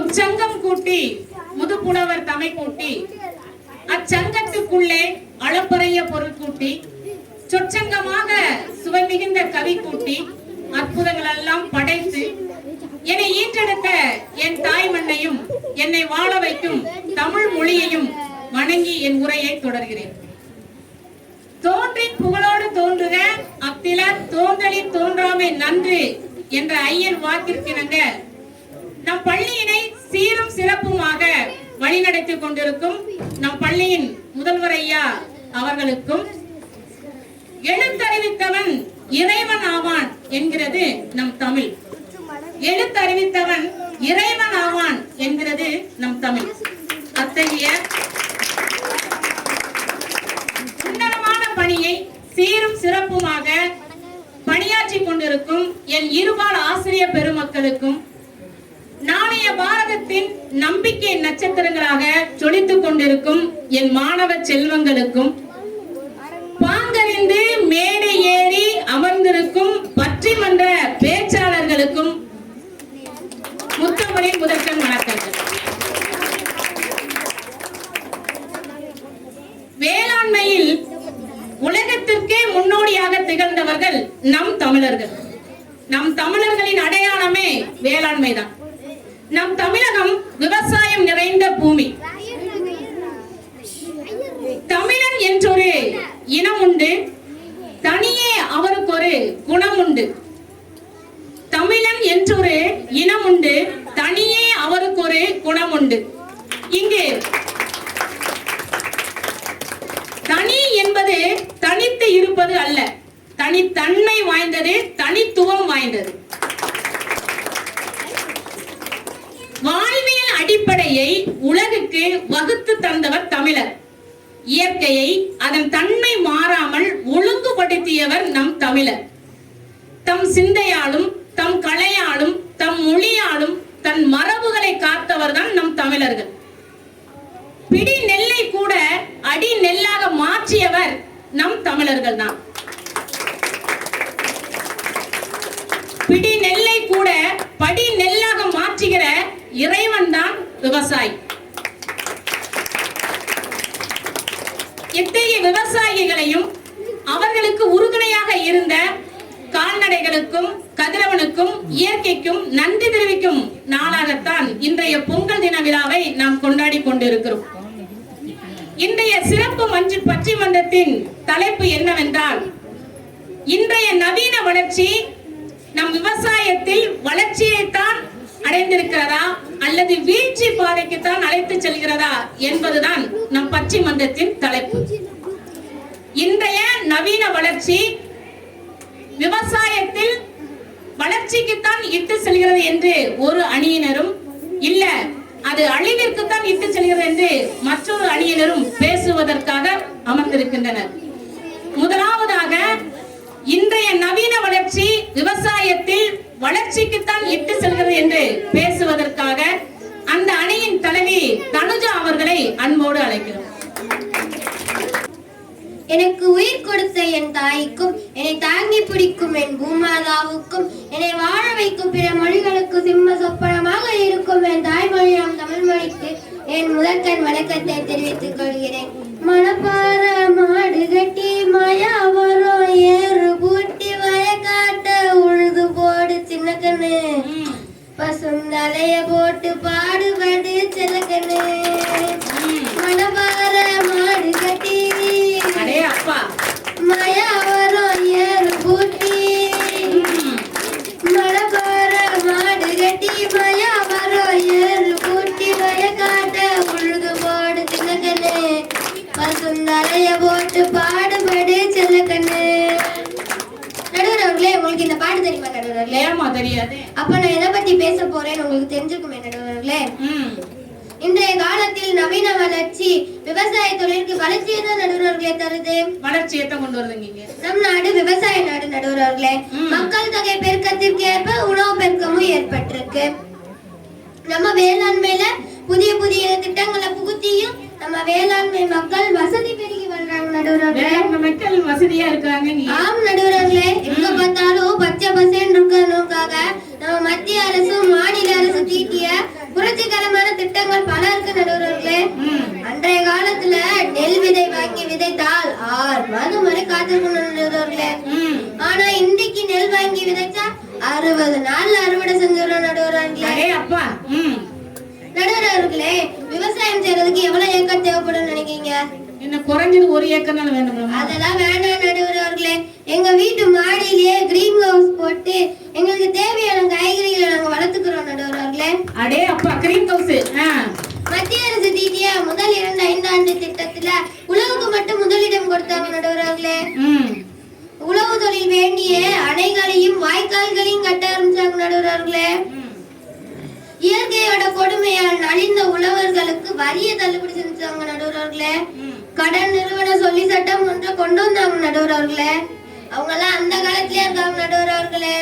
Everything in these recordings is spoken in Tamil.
முச்சங்கம் கூட்டி முதுப்புலவர் தமை கூட்டி அச்சங்கத்துக்குள்ளே அளப்பறைய பொருள் கூட்டி சொற்சங்கமாக சுவை மிகுந்த கவி கூட்டி அற்புதங்கள் எல்லாம் படைத்து என்னை ஈன்றெடுத்த என் தாய் மண்ணையும் என்னை வாழ வைக்கும் தமிழ் மொழியையும் வணங்கி என் உரையை தொடர்கிறேன். தோன்றின் புகழோடு தோன்றுக அத்திலர் தோன்றலில் தோன்றாமை நன்று என்ற ஐயன் வாக்கிற்கிணங்க நம் பள்ளியினை சீரும் சிறப்புமாக வழிநடத்திக் கொண்டிருக்கும் நம் பள்ளியின் முதல்வர் ஐயா அவர்களுக்கும் எழுத்தறிவித்தவன் இறைவன் ஆவான் என்கிறது நம் தமிழ். எழுத்தறிவித்தவன் இறைவன் ஆவான் என்கிறது நம் தமிழ். அத்தகைய சுந்தரமான பணியை சீரும் சிறப்புமாக பணியாற்றி கொண்டிருக்கும் என் இருபால் ஆசிரியர் பெருமக்களுக்கும் நாளைய பாரதத்தின் நம்பிக்கை நட்சத்திரங்களாக ஜொலித்துக் கொண்டிருக்கும் என் மாணவ செல்வங்களுக்கும் பாங்கறிந்து மேடை ஏறி அமர்ந்திருக்கும் பற்றிமன்ற பேச்சாளர்களுக்கும் முத்தமிழின் முதற்கண் வணக்கங்கள். வேளாண்மையில் உலகத்திற்கே முன்னோடியாக திகழ்ந்தவர்கள் நம் தமிழர்கள். நம் தமிழர்களின் அடையாளமே வேளாண்மை தான். நம் தமிழகம் விவசாயம் நிறைந்த பூமி. தமிழன் என்றொரு இனம் உண்டு, தனியே அவருக்கு ஒரு குணம் உண்டு. தமிழன் என்றொரு இனம் உண்டு, தனியே அவருக்கு ஒரு குணம் உண்டு. இங்கு தனி என்பது தனித்து இருப்பது அல்ல, தனித்தன்மை வாய்ந்தது, தனித்துவம் வாய்ந்தது. வாழ்வியல் அடிப்படையை உலகுக்கு வகுத்து தந்தவர் தமிழர். இயற்கையை அதன் தன்மை மாறாமல் ஒழுங்குபடுத்தியவர் நம் தமிழர். தம் சிந்தையாலும் தம் கலையாலும் தம் மொழியாலும் தன் மரபுகளை காத்தவர் தான் நம் தமிழர்கள். பிடி நெல்லை கூட அடி நெல்லாக மாற்றியவர் நம் தமிழர்கள் தான். பிடி நெல்லை கூட படி நெல்லாக மாற்றுகிற இறைவன் தான் விவசாயி. இத்தகைய விவசாயிகளையும் அவர்களுக்கு உறுதுணையாக இருந்த கால்நடைகளுக்கும் கதிரவனுக்கும் இயற்கைக்கும் நன்றி தெரிவிக்கும் நாளாகத்தான் இன்றைய பொங்கல் தின விழாவை நாம் கொண்டாடி கொண்டிருக்கிறோம். இன்றைய சிறப்பு பட்டிமன்றத்தின் தலைப்பு என்னவென்றால், இன்றைய நவீன வளர்ச்சி நம் விவசாயத்தில் வளர்ச்சியைத்தான் அடைந்திருக்கிறதா அல்லது வீழ்ச்சி பாதைக்குத்தான் அழைத்து செல்கிறதா என்பதுதான் நம் பட்டிமன்றத்தின் தலைப்பு. இன்றைய நவீன வளர்ச்சி விவசாயத்தில் வளர்ச்சிக்குத்தான் இட்டு செல்கிறது என்று ஒரு அணியினரும், இல்ல அது அழிவிற்குத்தான் இட்டு செல்கிறது என்று மற்றொரு அணியினரும் பேசுவதற்காக அமர்ந்திருக்கின்றனர். முதலாவதாக, இன்றைய நவீன வளர்ச்சி விவசாயத்தில் வளர்ச்சிக்குத்தான் இட்டு செல்கிறது என்று பேசுவதற்காக அந்த அணியின் தலைவி தனுஜா அவர்களை அன்போடு அழைக்கிறோம். எனக்கு உயிர் கொடுத்த என் தாய்க்கும், என்னை தாங்கி பிடிக்கும் என் பூமாதாவுக்கும், என்னை வாழ வைக்கும் பிற மொழிகளுக்கு சிம்ம சொப்பனமாக இருக்கும் என் தாய்மொழியாம் தமிழ் மொழிக்கு என் முதற்கண் வணக்கத்தை தெரிவித்துக் கொள்கிறேன். மணப்பாற மாடு கட்டி மாயா வரும் ஏறு பூட்டி வயக்காட்ட உழுது போடு சின்ன கண்ணு, பசுந்தலைய போட்டு பாடுபடு சின்ன கண்ணு. மணப்பாற மாடு கட்டி மாயா வரும் ஏறு பூட்டி, மணப்பாற மாடு கட்டி மாயா வரும் ஏறு பூட்டி வயக்காட்ட உழுது போடு சின்ன கண்ணு, பசுந்தலைய போட்டு பாடுபடு சின்ன கண்ணு. நடுவர் அவர்களே, உங்களுக்கு இந்த பாட்டு தெரியுமா நடுவர் அவர்களே? ஏமா தெரியாது? அப்ப நான் எதை பத்தி பேச போறேன்னு உங்களுக்கு தெரிஞ்சுக்குமே நடுவர் அவர்களே. இன்றைய காலத்தில் நவீன வளர்ச்சி விவசாய தொழிலுக்கு வளர்ச்சியை தான் நடுவர்களே தருது. வளர்ச்சியை தான் கொண்டு வருதுங்க. நம் நாடு விவசாய நாடு நடுவர்களே. மக்கள் தொகை பெருக்கத்திற்கு ஏற்ப உணவு பெருக்கமும் ஏற்பட்டிருக்கு. நம்ம வேளாண்மையில புதிய புதிய திட்டங்களை புகுத்தியும் நம்ம வேளாண்மை மக்கள் வசதி பெருகி வர்றாங்க நடுவர்களே. மக்கள் வசதியா இருக்காங்க. ஆம் நடுவர்களே, எங்க பார்த்தாலும் பச்சை பசேன்னு இருக்கணுக்காக நம்ம மத்திய அரசும் மாநில அரசு தீட்டிய புரட்சிகர விதைச்சா 60 நாள்ல அறுவடை செஞ்சிடும் நடுவர் அவர்களே. அடே அப்பா. நடுவர் அவர்களே, விவசாயம் செய்யறதுக்கு எவ்வளவு ஏக்கர் தேவைப்படும் நினைக்கிறீங்க? என்ன குறைஞ்சது 1 ஏக்கர்னால வேண்டுமா? அதெல்லாம் வேண்டாம் நடுவர் அவர்களே. எங்க வீட்டு மாடியிலேயே கிரீன் ஹவுஸ் போட்டு எங்களுக்கு தேவையான காய்கறிகளை நாங்க வளர்த்துக்கிறோம் நடுவர் அவர்களே. அடே அப்பா, கிரீன் ஹவுஸ். மத்திய அரசு தீட்டிய முதல் 2 5 திட்டத்துல உழவுக்கு மட்டும் முதலிடம் கொடுத்தாங்க நடுவர் அவர்களே. உழவு தொழில் வேண்டிய அணைகளையும் வாய்க்கால்களையும் கட்ட ஆரம்பிச்சாங்க நடுவர் அவர்களே. இயற்கையோட கொடுமையால் நலிந்த உழவர்களுக்கு வரிய தள்ளுபடி செஞ்சாங்க நடுவர் அவர்களே. கடன் நிறுவன சொல்லி சட்டம் ஒன்றை கொண்டு வந்தாங்க நடுவர் அவர்களே. அவங்க எல்லாம் அந்த காலத்திலே இருக்காங்க நடுவர் அவர்களே.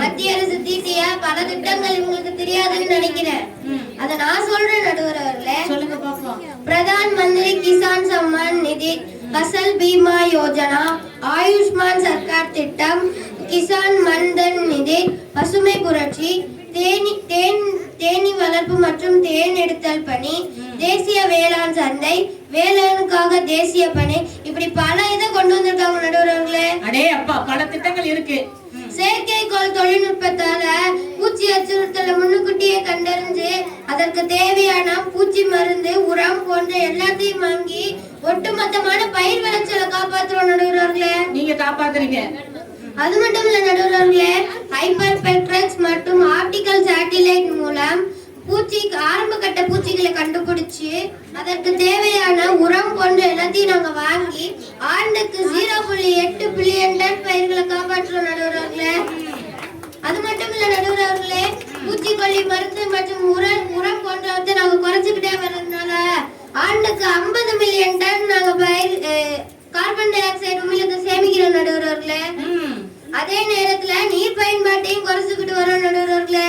மத்திய அரசு தீட்டிய பல திட்டங்கள் உங்களுக்கு தெரியாதுன்னு நினைக்கிறேன். அத நான் சொல்றேன் நடுவர் அவர்களே. சொல்லுங்க பாப்போம். பிரதான் மந்திரி கிசான் சம்மான் நிதி, ஃபசல் பீமா யோஜனா, ஆயுஷ்மான் சர்க்கார் திட்டம், கிசான் மன்தன் நிதி, பசுமை புரட்சி, தேனி வளர்ப்பு மற்றும் தேன் எடுத்தல் பணி, தேசிய வேளாண் சந்தை, வேளாணுக்காக தேசிய பணி, இப்படி பல இதை கொண்டு வந்திருக்காங்க நடுவர் அவர்களே. அடே அப்பா, பல திட்டங்கள் இருக்கு. செயற்கைக்கோள் தொழில்நுட்பத்தால பூச்சி அச்சுறுத்தலை முன்னுக்கூட்டியே கண்டறிஞ்சு அதற்கு தேவையான பூச்சி மருந்து, உரம் போன்ற எல்லாத்தையும் வாங்கி ஒட்டுமொத்தமான பயிர் விளைச்சலை காப்பாற்றுவோம் நடுவர் அவர்களே. நீங்க காப்பாத்துறீங்க. அது மட்டும் இல்ல நடுவர் அவர்களே, ஹைப்பர் பெட்ரெக்ஸ் மற்றும் ஆப்டிகல் சேட்டிலைட் மூலம் ஆரம்ப கட்ட பூச்சிகளை கண்டுபிடிச்சு அதற்கு தேவையான உரம் போன்ற எல்லாத்தையும் நாங்க வாங்கி ஆண்டுக்கு 0.8 பில்லியன் டன் பயிர்களை காப்பாற்றுறோம் நடுவர் அவர்களே. அது மட்டும் இல்ல நடுவர் அவர்களே, பூச்சிக்கொல்லி மருந்து மற்றும் உரம் போன்றவற்றை நாங்க குறைச்சுக்கிட்டே வர்றதுனால ஆண்டுக்கு 50 மில்லியன் டன் நாங்க கார்பன் டை ஆக்சைடு உமிழ்ந்து சேமிக்கிறோம் நடுவர் அவர்களே. அதே நேரத்துல நீர் பயன்பாட்டையும் குறைச்சுக்கிட்டு வரோம் நடுவர் அவர்களே.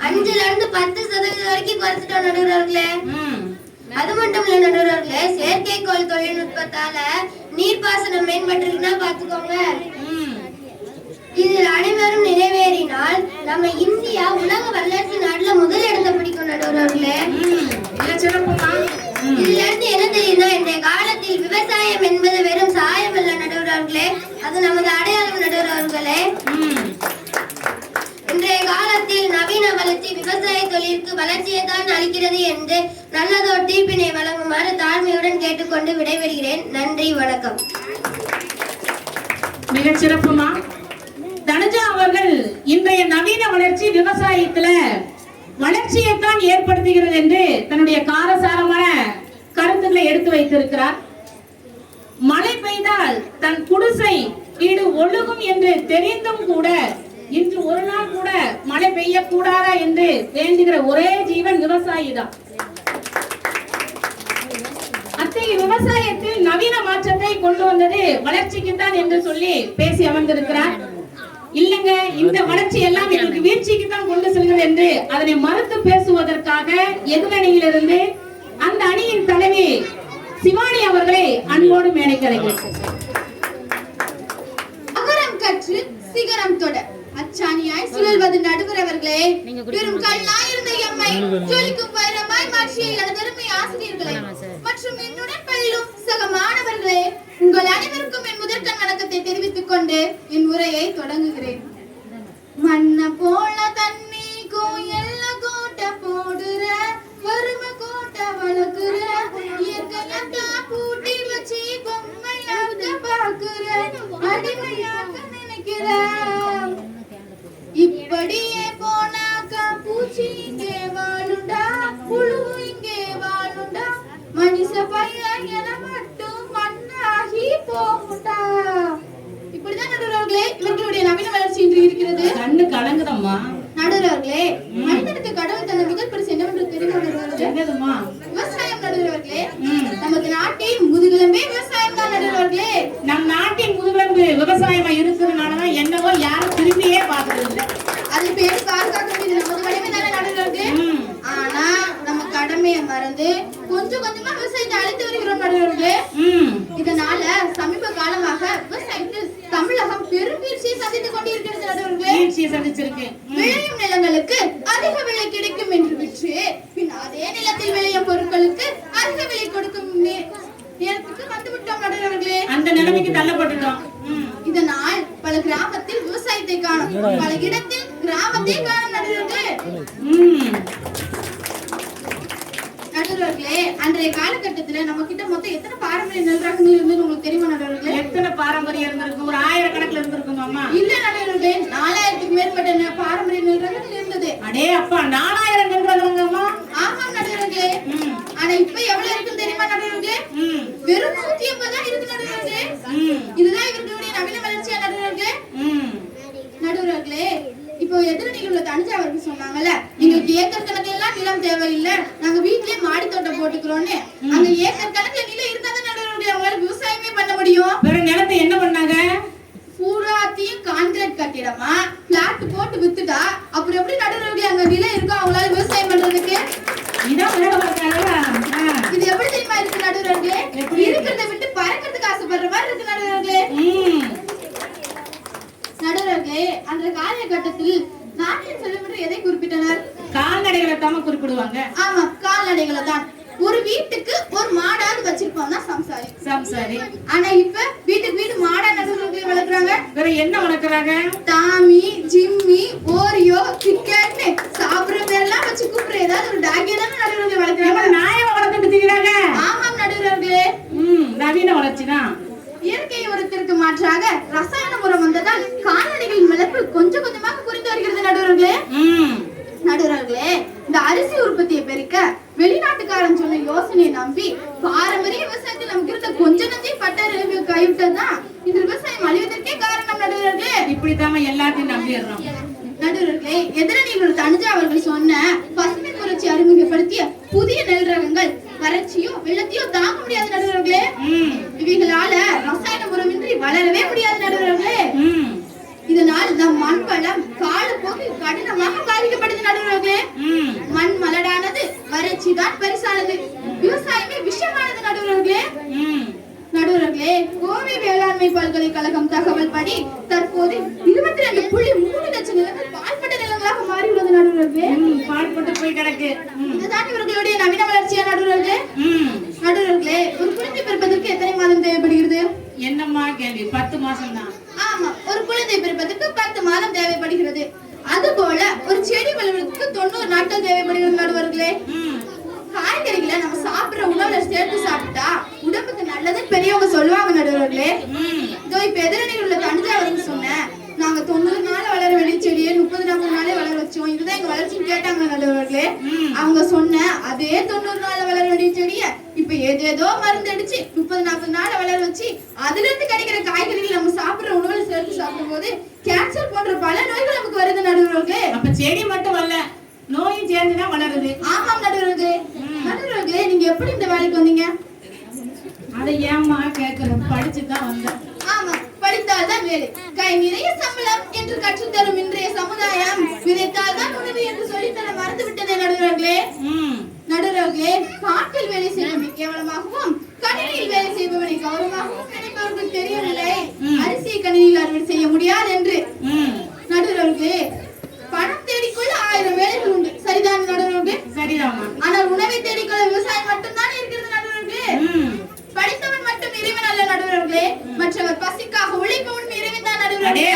5ல இருந்து 10% வரைக்கும் குறைச்சிட்டோம் நடுவர் அவர்களே. அது மட்டும் இல்ல நடுவர் அவர்களே, செயற்கைக்கோள் தொழில்நுட்பத்தால நீர்ப்பாசனம் மேம்பட்டிருக்குன்னா பாத்துக்கோங்க. இதில் அனைவரும் நிறைவேறினால் நம்ம இந்தியா உலக வல்லரசு நாட்டுல முதல் இடத்தை பிடிக்கும் நடுவர் அவர்களே. இதுல இருந்து என்ன தெரியுதுன்னா, இன்றைய காலத்தில் விவசாயம் என்பது வெறும் சாயம் அல்ல நடுவர் அவர்களே, அது நமது அடையாளம் நடுவர் அவர்களே. இன்றைய காலத்தில் நவீன வளர்ச்சி விவசாய தொழிலுக்கு வளர்ச்சியை தான் அளிக்கிறது என்று நல்லதோர் தீர்ப்பினை வழங்குமாறு தாழ்மையுடன் கேட்டுக்கொண்டு விடைபெறுகிறேன். நன்றி, வணக்கம். மிக சிறப்புமா. தனுஜா அவர்கள் இன்றைய நவீன வளர்ச்சி விவசாயத்துல வளர்ச்சியைத்தான் ஏற்படுத்துகிறது என்று தன்னுடைய காரசாரமான கருத்துக்களை எடுத்து வைத்திருக்கிறார். மழை பெய்தால் தன் குடிசை வீடு ஒழுகும் என்று தெரிந்தும் கூட இன்று ஒரு நாள் கூட மழை பெய்யக்கூடாதா என்று வேண்டுகிற ஒரே ஜீவன் விவசாயி தான். அத்தகைய விவசாயத்தில் நவீன மாற்றத்தை கொண்டு வந்தது வளர்ச்சிக்குத்தான் என்று சொல்லி பேசி அமர்ந்திருக்கிறார். இல்லங்க, இந்த வளர்ச்சி எல்லாம் எங்களுக்கு வீழ்ச்சிக்கு தான் கொண்டு செல்கிறது என்று அதனை மறுத்து பேசுவதற்காக எதிரணியிலிருந்து அந்த அணியின் தலைவி சிவானி அவர்களை அன்போடு மேடைக்கு அழைக்கிறேன். அகரம் கற்று சிகரம் தொட அச்சாணியாய் சுழல்வது நடுவர் அவர்களே. பெரும் கல்லாயிருந்த எம்மை ஜொலிக்கும் வைரமாய் மாற்றிய எனது அருமை ஆசிரியர்களே மற்றும் என்னுடன் பயிலும் சக மாணவர்களே, உங்கள் அனைவருக்கும் என் முதற்கண் வணக்கத்தை தெரிவித்துக் கொண்டு என் உரையை தொடங்குகிறேன். மண்ண போல தண்ணி கோயல்ல கோட்ட போடுற வறுமை கோட்ட வளர்க்குற இயற்கையத்தா பூட்டி வச்சு பொம்மையாக பார்க்கிற அடிமையாக நினைக்கிற. இப்படியே போனாக்கா பூச்சி இங்கே வாழுண்டா, புழு இங்கே வாழுண்டா, மனுஷ பையன் என மட்டும் மண்ணாகி போகுண்டா. இப்படிதான் நடுவர்களே இவர்களுடைய நவீன வளர்ச்சி இன்று இருக்கிறது. கண்ணு கலங்குதம்மா. நடுவர்களே, மனிதனுக்கு கடவுள் தந்த முதல் பரிசு என்னவென்று தெரியுமா நடுவர்களே? விவசாயம் நடுவர்களே. நமது நாட்டின் முதுகெலும்பே விவசாயம் தான் நடுவர்களே. நம் நாட்டின் முதுகெலும்பு விவசாயமா இருக்கிறதுனாலதான் என்னவோ யாரும் திரும்பியே பார்க்கறது இல்லை. அது பேர் பாதுகாக்க வேண்டியது நமது கடமை தானே நடுவர்களே. ஆனா நம்ம கடமையை மறந்து கொஞ்சம் கொஞ்சமா விவசாயத்தை அழித்து வருகிறோம் நடுவர்களே. இதனால சமீப காலமாக விவசாயத்தில் தமிழகம் பெரும் வீழ்ச்சியை சந்தித்துக் கொண்டிருக்கிறது நடுவர்களே. விளையும் நிலங்களுக்கு அதிக விலை கிடைக்கும் என்று விற்று பின் அதே நிலத்தில் விளையும் பொருட்களுக்கு அதிக விலை கொடுக்கும் நேரத்துக்கு வந்து விட்டோம் நடுவர்களே. அந்த நிலைமைக்கு தள்ளப்பட்டுட்டோம். இதனால் பல கிராமத்தில் விவசாயத்தை பாரம்பரியத்தை காணும், பல இடத்தில் கிராமத்தை காணும் நடுவர்களே. நடுவர்களே, அன்றைய காலகட்டத்துல நம்ம கிட்ட மொத்தம் எத்தனை பாரம்பரிய நெல் ரகங்கள் இருந்தது உங்களுக்கு தெரியுமா நடுவர்களே? எத்தனை பாரம்பரியம் இருந்திருக்கு? ஒரு 1000 கணக்குல இருந்திருக்கும் அம்மா. இல்ல நடுவர்களே, 4000க்கு மேற்பட்ட பாரம்பரிய நெல் ரகங்கள் இருந்தது. அடே அப்பா, 4000 நெல் ரகங்கம்மா? ஆமாம் நடுவர்களே. ஆனா இப்ப எவ்வளவு இருக்குன்னு தெரியுமா நடுவர்களே? வெறும் 150 தான் இருக்கு நடுவர்களே. இதுதான் இவர்களுடைய நவீன வளர்ச்சியா நடுவர்களே. நடுவர்களே, இப்போ எதிரணியில் உள்ள தஞ்சாவூருக்கு சொன்னாங்கல்ல, எங்களுக்கு ஏக்கர் கணக்குல எல்லாம் நிலம் தேவையில்லை, நாங்க வீட்லயே மாடி தோட்டம் போட்டுக்கிறோம்னு. அங்க ஏக்கர் கணக்குல நிலம் இருந்தா தான் நடுவர்களே அவங்களால விவசாயமே பண்ண முடியும். வேற நிலத்தை என்ன பண்ணாங்க? பூராத்தையும் கான்கிரீட் கட்டிடமா பிளாட் போட்டு வித்துட்டா அப்புறம் எப்படி நடுவர்களே அங்க நிலம் இருக்கும் அவங்களால விவசாயம் பண்றதுக்கு? இதான் உலக வழக்காடா. இது எப்படி தெரியுமா இருக்கு நடுவர்களே? இருக்கிறத விட்டு பறக்கிறதுக்கு ஆசைப்படுற மாதிரி இருக்கு நடுவர்களே. நடுவர்களே, அந்த காலகட்டத்தில் நாட்டின் செல்வம் எதை குறிப்பிட்டனர்? கால்நடைகளை தாம குறிப்பிடுவாங்க. ஆமா, கால்நடைகளை தான். ஒரு வீட்டுக்கு ஒரு மாடாவது வச்சிருப்போம் தான் சம்சாரி. சம்சாரி. ஆனா இப்ப வீட்டுக்கு வீடு மாடா நடுவர்களே வளர்க்குறாங்க. வேற என்ன வளர்க்குறாங்க? டாமி, ஜிம்மி, ஓரியோ, கிட்கேட்னு சாப்பிடுறதெல்லாம் வச்சு கூப்பிடுற ஏதாவது ஒரு டாகியை தான் நடுவர்களே வளர்க்குறாங்க. நாயை வளர்த்துட்டு திரிகிறாங்க. ஆமாம் நடுவர்களே. நவீன வளர்ச்சி தான். இயற்கை உரத்திற்கு மாற்றாக ரசாயன உரம் வந்ததால் கால்நடைகளின் வளர்ப்பு கொஞ்சம் கொஞ்சமாக குறைந்து வருகிறது நடுவர்களே. நடுவர்களே, இந்த அரிசி உற்பத்தியை பெருக்க வெளிநாட்டுக்காரன் சொன்ன யோசனையை நம்பி பாரம்பரிய விவசாயத்தில் நமக்கு இருந்த கொஞ்ச நஞ்சை பட்டறிவு கைவிட்டதுதான் இந்த விவசாயம் அழிவதற்கே காரணம் நடுவர்களே. இப்படித்தாம எல்லாத்தையும் நம்பிடுறோம். நடுவர்களே, எதிரணியில் ஒரு தஞ்சாவூர்கள் சொன்ன பசுமை புரட்சி அறிமுகப்படுத்திய புதிய நெல் ரகங்கள் வறட்சியோ வெள்ளத்தையோ தாங்க முடியாது நடுவர்களே. இவைகளால ரசாயன உரமின்றி வளரவே முடியாது நடுவர்களே. இதனால் நம் மண் வளம் காலப்போக்கில் கடினமாக பாதிக்கப்படுது நடுவர்களே. மண் மலடானது, வறட்சி தான் பரிசானது, விவசாயமே விஷமானது நடுவர்களே. நடுவர்களே, கோவை வேளாண்மை பல்கலைக்கழகம் தகவல் படி தற்போது 22.3 லட்சம் நிலங்கள் பாழ்பட்ட நிலங்களாக மாறியுள்ளது நடுவர்களே. பாழ்பட்டு போய் கிடக்கு. இதுதான் இவர்களுடைய நவீன வளர்ச்சியா நடுவர்களே. நடுவர்களே, ஒரு குழந்தை பிறப்பதற்கு எத்தனை மாதம் தேவைப்படுகிறது? என்னம்மா கேள்வி? 10 மாசம் தான். ஆமா, ஒரு குழந்தை பிறப்பதற்கு 10 மாதம் தேவைப்படுகிறது. அதுபோல ஒரு செடி வளர்வதற்கு 90 நாட்கள் தேவைப்படுகிறது நடுவர்களே. காய்கறிகளை நம்ம சாப்பிடுற உணவுல சேர்த்து சாப்பிட்டா உடம்புக்கு நல்லதுன்னு பெரியவங்க சொல்லுவாங்க நடுவர்களே. இதோ இப்ப எதிரணியில் உள்ள தஞ்சாவூருக்கு சொன்னேன், நாங்க 90 நாள் வளர வேண்டிய செடியை 30-40 நாளே வளர வச்சோம், இதுதான் எங்க வளர்ச்சின்னு கேட்டாங்க நடுவர்களே. அவங்க சொன்ன அதே 90 நாள்ல வளர வேண்டிய செடிய இப்ப ஏதேதோ மருந்து அடிச்சு 30-40 நாள வளர வச்சு அதுல இருந்து கிடைக்கிற காய்கறிகள் நம்ம சாப்பிடுற உணவுல சேர்த்து சாப்பிடும் போது கேன்சர் போன்ற பல நோய்கள் நமக்கு வருது நடுவர்களே. அப்ப செடி மட்டும் வரல, நோயும் சேர்ந்துதான் வளருது. ஆமாம் நடுவர்களே. நடுவர்களே, நீங்க எப்படி இந்த வேலைக்கு வந்தீங்க? அதை ஏமா கேட்கணும்? படிச்சுதான் வந்தேன். ஆமா, படித்தால்தான் வேலை, கை நிறைய சம்பளம் என்று கற்றுத்தரும் இன்றைய சமுதாயம் விதைத்தால் தான் உணவு என்று சொல்லித்தர மறந்து விட்டதே நடுவர்களே. நடுவர்களே, காட்டில் வேலை செய்வதை கேவலமாகவும் கணினியில் வேலை செய்பவனை கௌரவமாகவும் நினைப்பவர்கள் தெரியவில்லை அரிசியை கணினியில் அறுவடை செய்ய முடியாது என்று. நடுவர்களே, பணம் தேடிக்கொள்ள 1000 வேலைகள் உண்டு, சரிதான் நடுவர்களே? சரிதான். ஆனால் உணவை தேடிக்கொள்ள விவசாயம் மட்டும்தான் இருக்கிறது நடுவர்களே. படித்தவன் மட்டும் இறைவன் அல்ல நடுவர்களே, மற்றவர் பசிக்காக உழைப்பவன் இறைவன் தான் நடுவர்களே.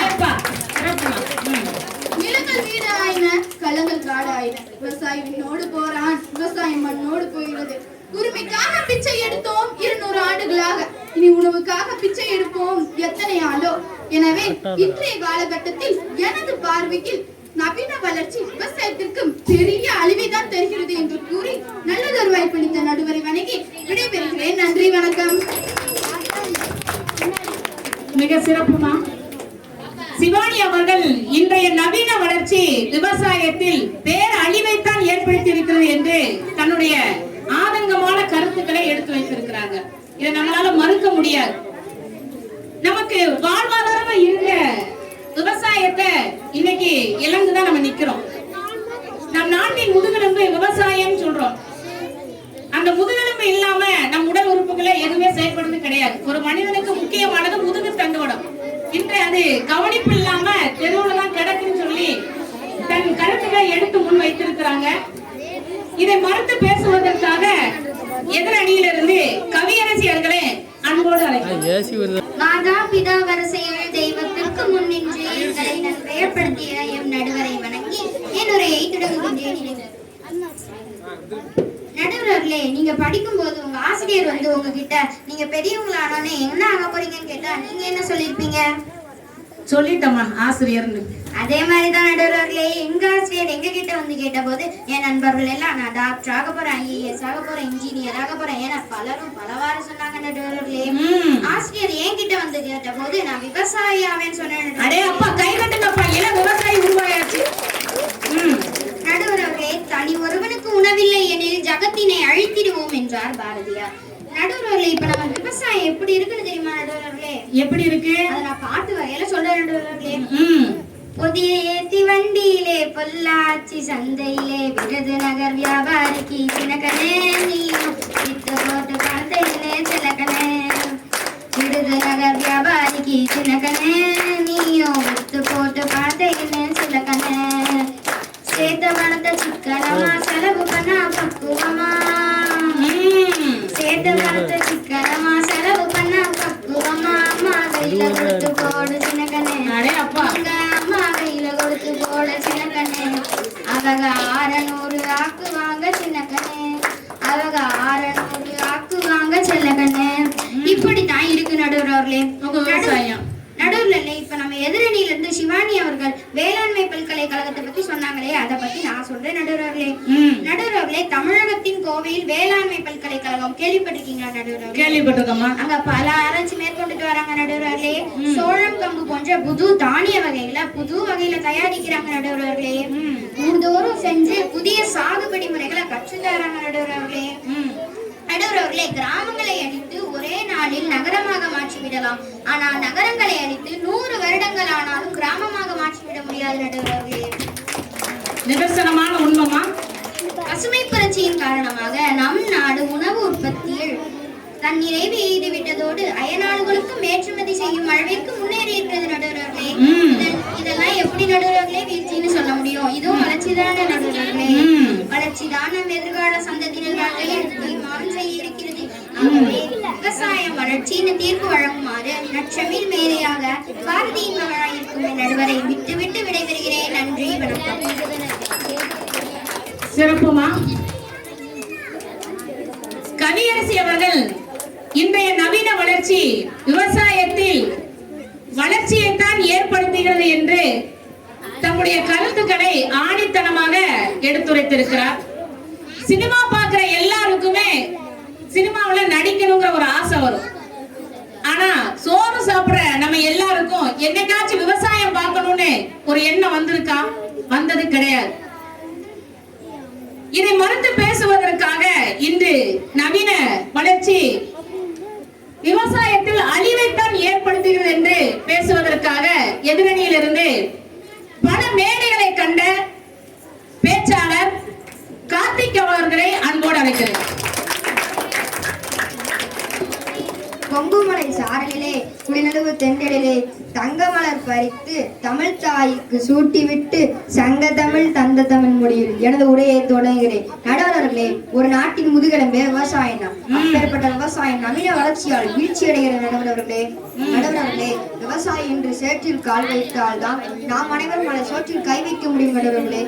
நிலங்கள் வீடு ஆயின, களங்கள் காடு ஆயின, விவசாயி விண்ணோடு போறான், விவசாயம் மண்ணோடு போகிறது. உரிமைக்காக பிச்சை எடுத்தோம் 200 ஆண்டுகளாக, இனி உணவுக்காக பிச்சை எடுப்போம் எத்தனை ஆண்டோ. எனவே இன்றைய காலகட்டத்தில் எனது பார்வைக்கு நவீன வளர்ச்சி விவசாயத்திற்கு பெரிய அழிவை தான் தருகிறது என்று கூறி நல்லதொரு வாய்ப்பளித்த நடுவரை வணங்கி விடைபெறுகிறேன். நன்றி, வணக்கம். மிக சிறப்புமா. சிவானி அவர்கள் இன்றைய நவீன வளர்ச்சி விவசாயத்தில் பேர் அழிவைத்தான் ஏற்படுத்தி இருக்கிறது என்று தன்னுடைய ஆதங்கமான கருத்துக்களை எடுத்து வைத்திருக்கிறாங்க. இதை நம்மளால மறுக்க முடியாது. நமக்கு வாழ்வாதாரமா இருந்த விவசாயத்தை இன்னைக்கு இழந்துதான் நம்ம நிக்கிறோம். நம் நாட்டின் முதுகெலும்பு விவசாயம் சொல்றோம். அந்த முதுகெலும்பு இல்லாம நம் உடல் உறுப்புகளை எதுவுமே செயல்படுறது கிடையாது. ஒரு மனிதனுக்கு முக்கியமானது முதுகு தண்டுவடம். இன்று அது கவனிப்பு இல்லாம தெருவுல தான் கிடக்குன்னு சொல்லி தன் கருத்துக்களை எடுத்து முன் வைத்திருக்கிறாங்க. இதை மறுத்து பேசுவதற்காக எதிரணியிலிருந்து கவியரசி அவர்களே அன்போடு அழைக்கிறேன். மாதா பிதா வரிசையில் தெய்வத்திற்கு முன்னின்று எங்களை நன்மை ஏற்படுத்திய எம் நடுவரை வணங்கி என் உரையை தொடங்குகின்றேன். நடுவர்களே, நீங்க படிக்கும் போது உங்க ஆசிரியர் வந்து உங்ககிட்ட நீங்க பெரியவங்களானே என்ன ஆக போறீங்கன்னு கேட்டா நீங்க என்ன சொல்லிருப்பீங்க? சொல்லிட்டம்மா ஆசிரியர்னு. அதே மாதிரிதான் நடுவர்களே, எங்க ஆசிரியர் எங்க கிட்ட வந்து கேட்ட போது என் நண்பர்கள் எல்லாம் நான் டாக்டர் ஆக போறேன், ஐஏஎஸ் ஆக போறேன், இன்ஜினியர் ஆக போறேன் என பலரும் பலவாறு சொன்னாங்க நடுவர்களே. ஆசிரியர் என்கிட்ட வந்து கேட்ட போது நான் விவசாயி ஆவேன்னு சொன்னேன். அடே அப்பா, கை கட்டுங்கப்பா, எல்லாம் விவசாயி உருவாயாச்சு. நடுவர்களே, தனி ஒருவனுக்கு உணவில்லை எனில் ஜகத்தினை அழித்திடுவோம் என்றார் பாரதியார். நடுவர்களே, இப்ப நம்ம விவசாயம் எப்படி இருக்குன்னு தெரியுமா நடுவர்களே? எப்படி இருக்கு? அதை நான் பாட்டு வகையில சொல்றேன் நடுவர்களே. புதிய ஏத்தி வண்டியிலே பொள்ளாச்சி சந்தையிலே விருதுநகர் வியாபாரிக்கு சினக்கனே நீயும் வித்து போட்டு பார்த்தையிலே சிலக்கனே. விருதுநகர் வியாபாரிக்கு சினக்கனே நீயும் வித்து போட்டு பார்த்தையிலே சிலக்கனே. சேத்த பணத்தை சிக்கனமா செலவு பண்ணா பக்குவமா. சேத்த பணத்தை சிக்கனமா செலவு பண்ணா பக்குவமா. அம்மா கையில கொடுத்து போடு சின்னக்கண்ணே. அடே அப்பா, அம்மா கையில கொடுத்து போடு சின்னக்கண்ணே. அவங்க 600 ஆக்குவாங்க சின்னக்கண்ணே. அவங்க 600 ஆக்குவாங்க செல்லக்கண்ணே. இப்படித்தான் இருக்கு நடுவர்களே விவசாயம். நடுவர்களே, இப்ப நம்ம எதிரணியில இருந்து சிவானி அவர்கள் வேளாண்மை பல்கலைக்கழகத்தை பத்தி சொன்னாங்களே, அதை பத்தி நான் சொல்றேன் நடுவர்களே. நடுவர்களே, தமிழகத்தின் கோவையில் வேளாண்மை பல்கலைக்கழகம் கேள்விப்பட்டிருக்கீங்களா நடுவர்களே? கேள்விப்பட்டிருக்கோமா. அங்க பல ஆராய்ச்சி மேற்கொண்டுட்டு வராங்க நடுவர்களே. சோளம், கம்பு போன்ற புது தானிய புது வகையில தயாரிக்கிறாங்க நடுவர்களே. ஊர்தோறும் சென்று புதிய சாகுபடி முறைகளை கற்று தராங்க நடுவர்களே. நடுவர்களே, கிராமங்களை அழித்து ஒரே நாளில் நகரமாக மாற்றிவிடலாம். ஆனால் நகரங்களை அழித்து 100 வருடங்கள் ஆனாலும் கிராமமாக மாற்றிவிட முடியாது நடுவர்களே. நிதர்சனமான உண்மைமா. பசுமை புரட்சியின் காரணமாக நம் நாடு உணவு உற்பத்தியில் தன் நிறைவு எய்து விட்டதோடு அயல்நாடுகளுக்கும் ஏற்றுமதி செய்யும் அளவிற்கு முன்னேறி இருக்கிறது நடுவர்களே. இதெல்லாம் எப்படி நடுவர்களே வீழ்ச்சின்னு சொல்ல முடியும்? இதுவும் வளர்ச்சிதான நடுவர்களே. வளர்ச்சிதான் நம் எதிர்கால சந்ததியினர்கள் தீர்மானம் செய்ய இருக்கிறது. விவசாயம் வளர்ச்சியின் தீர்ப்பு வழங்குமாறு நற்றமிழ் மேதையாக பாரதியின் மகனாயிருக்கும் நடுவரை விட்டு விட்டு விடைபெறுகிறேன். நன்றி, வணக்கம். சிறப்புமா. கவியரசி அவர்கள் இன்றைய நவீன வளர்ச்சி விவசாயத்தில் வளர்ச்சியைத்தான் ஏற்படுத்துகிறது என்று தம்முடைய கருத்துக்களை ஆணித்தனமாக எடுத்துரைத்திருக்கிறார். சினிமா பார்க்கிற எல்லாருக்குமே சினிமாவுல நடிக்கணுங்கிற ஒரு ஆசை வரும். ஆனா சோறு சாப்பிடுற நம்ம எல்லாருக்கும் என்னைக்காச்சும் விவசாயம் பார்க்கணும்னு ஒரு எண்ணம் வந்திருக்கா? வந்தது கிடையாது. இதை மறுத்து பேசுவதற்காக இன்று நவீன வளர்ச்சி விவசாயத்தில் அழிவைத்தான் ஏற்படுத்துகிறது என்று பேசுவதற்காக எதிரணியிலிருந்து பல மேடைகளை கண்ட பேச்சாளர் கார்த்திக் அவர்களை அன்போடு அழைக்கிறேன். கொங்குமலை சாரலிலே குடிநடுவு தென்றலிலே தங்கமலர் பறித்து தமிழ் தாய்க்கு சூட்டிவிட்டு சங்க தமிழ் தந்த தமிழ் மொழியில் எனது உரையை தொடங்குகிறேன். நடுவர்களே, ஒரு நாட்டின் முதுகெலும்பே விவசாயம் தான். அப்பேற்பட்ட விவசாயம் நவீன வளர்ச்சியால் வீழ்ச்சி அடைகிற நடுவர்களே. விவசாயி என்று சேற்றில் கால் வைத்தால் தான் நாம் அனைவரும் பல சோற்றில் கை வைக்க முடியும் நடுவர்களே.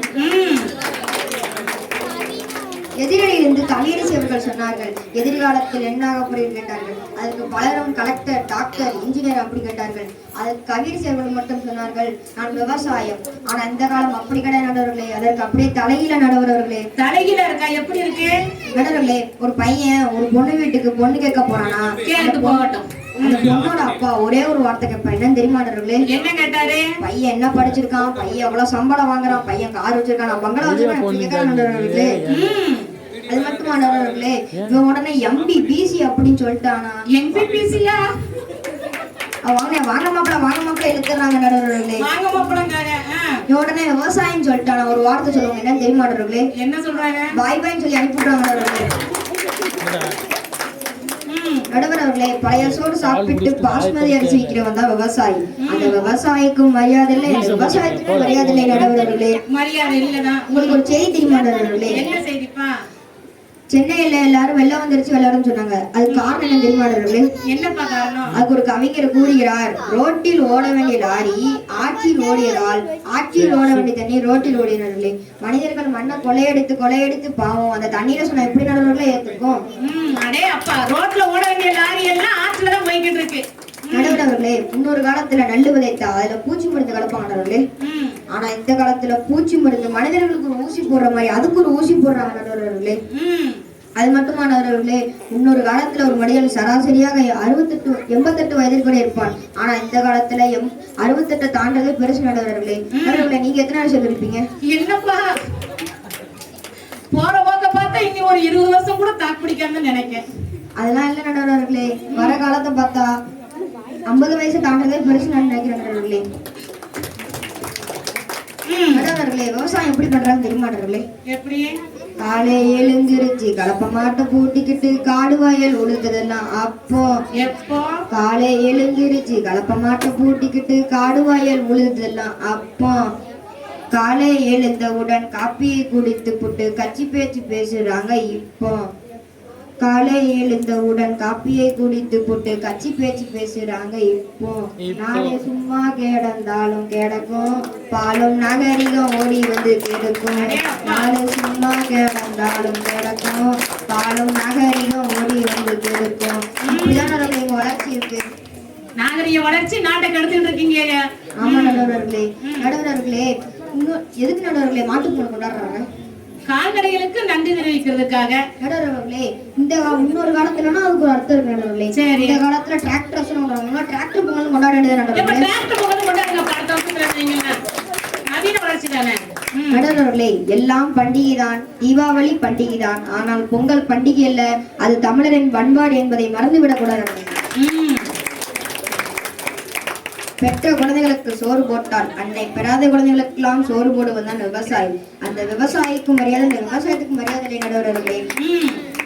எதிரணியிலிருந்து கவியரசி அவர்கள் சொன்னார்கள், எதிர்காலத்தில் என்ன ஆக போறீர்கள் கேட்டார்கள். அதற்கு பலரும் கலெக்டர், டாக்டர், இன்ஜினியர் அப்படி கேட்டார்கள். அதற்கு கவியரசி அவர்கள் மட்டும் சொன்னார்கள், நான் விவசாயம். ஆனா இந்த காலம் அப்படி கிடையாது நடுவர்களே. அதற்கு அப்படியே தலைகீழ நடுவர்களே. தலைகீழ இருக்கா? எப்படி இருக்கு நடுவர்களே? ஒரு பையன் ஒரு பொண்ணு வீட்டுக்கு பொண்ணு கேட்க போறானா, கேட்டு போகட்டும். அந்த பொண்ணோட அப்பா ஒரே ஒரு வார்த்தை கேட்பேன், என்ன தெரியுமா நடுவர்களே? என்ன கேட்டாரு? பையன் என்ன படிச்சிருக்கான், பையன் எவ்வளவு சம்பளம் வாங்குறான், பையன் கார் வச்சிருக்கான், நான் பங்களா வச்சிருக்கேன். அது மட்டுமா நடுவர்களே, இவன் உடனே எம்பி பிசி அப்படின்னு சொல்லிட்டானா. எம்பிபிசியா? வாங்க மாப்பிள இழுத்துறாங்க நடுவர்களே. வாங்க மாப்பிளங்காங்க. உடனே விவசாயம் சொல்லிட்டானா. ஒரு வார்த்தை சொல்லுவாங்க, என்ன தெரியுமா நடுவர்களே? என்ன சொல்றாங்க? பாய் பாய்ன்னு சொல்லி அனுப்பிவிடுறாங்க நடுவர்களே. நடுவர்களே, பழைய சோறு சாப்பிட்டு பாஸ்மதி அரிசி விற்கிறவன் தான் விவசாயி. அந்த விவசாயிக்கும் மரியாதை இல்லை, விவசாயத்துக்கும் மரியாதை இல்லை நடுவர்களே. மரியாதை இல்லதான். உங்களுக்கு ஒரு செய்தி தெரியுமா நடுவர்களே? என்ன செய்திப்பா? சென்னையில எல்லாரும் வெள்ளம் வந்துருச்சு வெள்ளம்னு சொன்னாங்க. அதுக்கு காரணம் என்ன தெரியுமா நண்பர்களே? என்னப்பா காரணம்? அதுக்கு ஒரு கவிஞர் கூறுகிறார், ரோட்டில் ஓட வேண்டிய லாரி ஆற்றில் ஓடியதால் ஆற்றில் ஓட வேண்டிய தண்ணி ரோட்டில் ஓடினார்களே. மனிதர்கள் மண்ணை கொள்ளையடித்து பாவம் அந்த தண்ணீரை சொன்னா எப்படி நடுவர்களே ஏத்துக்கும்? அடே அப்பா, ரோட்ல ஓட வேண்டிய லாரி எல்லாம் ஆற்றுல தான் போய்கிட்டு இருக்கு. நடுவர்களே, முன்னொரு காலத்துல நெல்லு விதைத்தா அதுல பூச்சி மருந்து கலப்பாங்க நடுவர்களே. ஆனா இந்த காலத்துல பூச்சி மருந்து மனிதர்களுக்கு ஒரு ஊசி போடுற மாதிரி அதுக்கு ஒரு ஊசி போடுறாங்க நடுவர்களே. அது மட்டுமானவர்களே, முன்னொரு காலத்துல ஒரு மனிதன் சராசரியாக 88 வயதில் கூட இருப்பான். ஆனா இந்த காலத்துல 68 தாண்டதே பெருசு நடுவர்களே. நடுவர்களே, நீங்க எத்தனை வருஷம் இருப்பீங்க? என்னப்பா போற போக்க பார்த்தா இனி ஒரு 20 வருஷம் கூட தாக்கு பிடிக்காம நினைக்கிறேன். அதெல்லாம் இல்ல நடுவர்களே, வர காலத்தை பார்த்தா 50 வயசு தாண்டதே பெருசு நான் நினைக்கிறேன் நடுவர்களே. நடுவர்களே, விவசாயம் எப்படி பண்றாங்க தெரியுமா நடுவர்களே? எப்படி? காலை எழுந்திருச்சு கலப்ப மாட்டை பூட்டிக்கிட்டு காடு வயல் உழுததெல்லாம் அப்போ. எப்போ? காலை எழுந்திருச்சு கலப்ப மாட்டை பூட்டிக்கிட்டு காடு வயல் உழுததெல்லாம் அப்போ. காலை எழுந்தவுடன் காப்பியை குடித்து புட்டு கட்சி பேச்சு பேசுறாங்க இப்போ. காலை எழுந்தவுடன் காப்பியை குடித்து போட்டு கட்சி பேச்சு பேசுறாங்க இப்போ. நாளை சும்மா கிடந்தாலும் கிடக்கும் பாலும் நாகரிகம் ஓடி வந்து கெடுக்கும். நாளை சும்மா கிடந்தாலும் கிடக்கும் பாலும் நாகரிகம் ஓடி வந்து கெடுக்கும். இப்படிதான் எங்க வளர்ச்சி இருக்கு. நாகரிக வளர்ச்சி நாட்டை கடத்திட்டு இருக்கீங்க. ஆமா நடுவர்களே. நடுவர்களே, இன்னும் எதுக்கு நடுவர்களே மாட்டுப் பொங்கல் கொண்டாடுறாங்க? கால்நடைகளுக்கு நன்றி தெரிவிக்கிறதுக்காக. நடுவர்களே, இந்த முன்னொரு காலத்துலனா அதுக்கு ஒரு அர்த்தம் இருக்கு நடுவர்களே. சரி. இந்த காலத்துல டிராக்டர்ஸ் கொண்டாடுறாங்க. டிராக்டர் பொங்கல் கொண்டாட வேண்டியது நடுவர்களே. டிராக்டர் பொங்கல் கொண்டாடுங்க. அடுத்த வருஷத்துல நீங்க நவீன வளர்ச்சி தானே. நடுவர்களே, எல்லாம் பண்டிகை தான், தீபாவளி பண்டிகை தான். ஆனால் பொங்கல் பண்டிகை அல்ல, அது தமிழரின் பண்பாடு என்பதை மறந்துவிடக் கூடாது. பெற்ற குழந்தைகளுக்கு சோறு போட்டால் அன்னை பெறாத குழந்தைகளுக்கெல்லாம் சோறு போடுவதுதான் விவசாயி. அந்த விவசாயிக்கும் மரியாதை, இந்த விவசாயத்துக்கும் மரியாதை.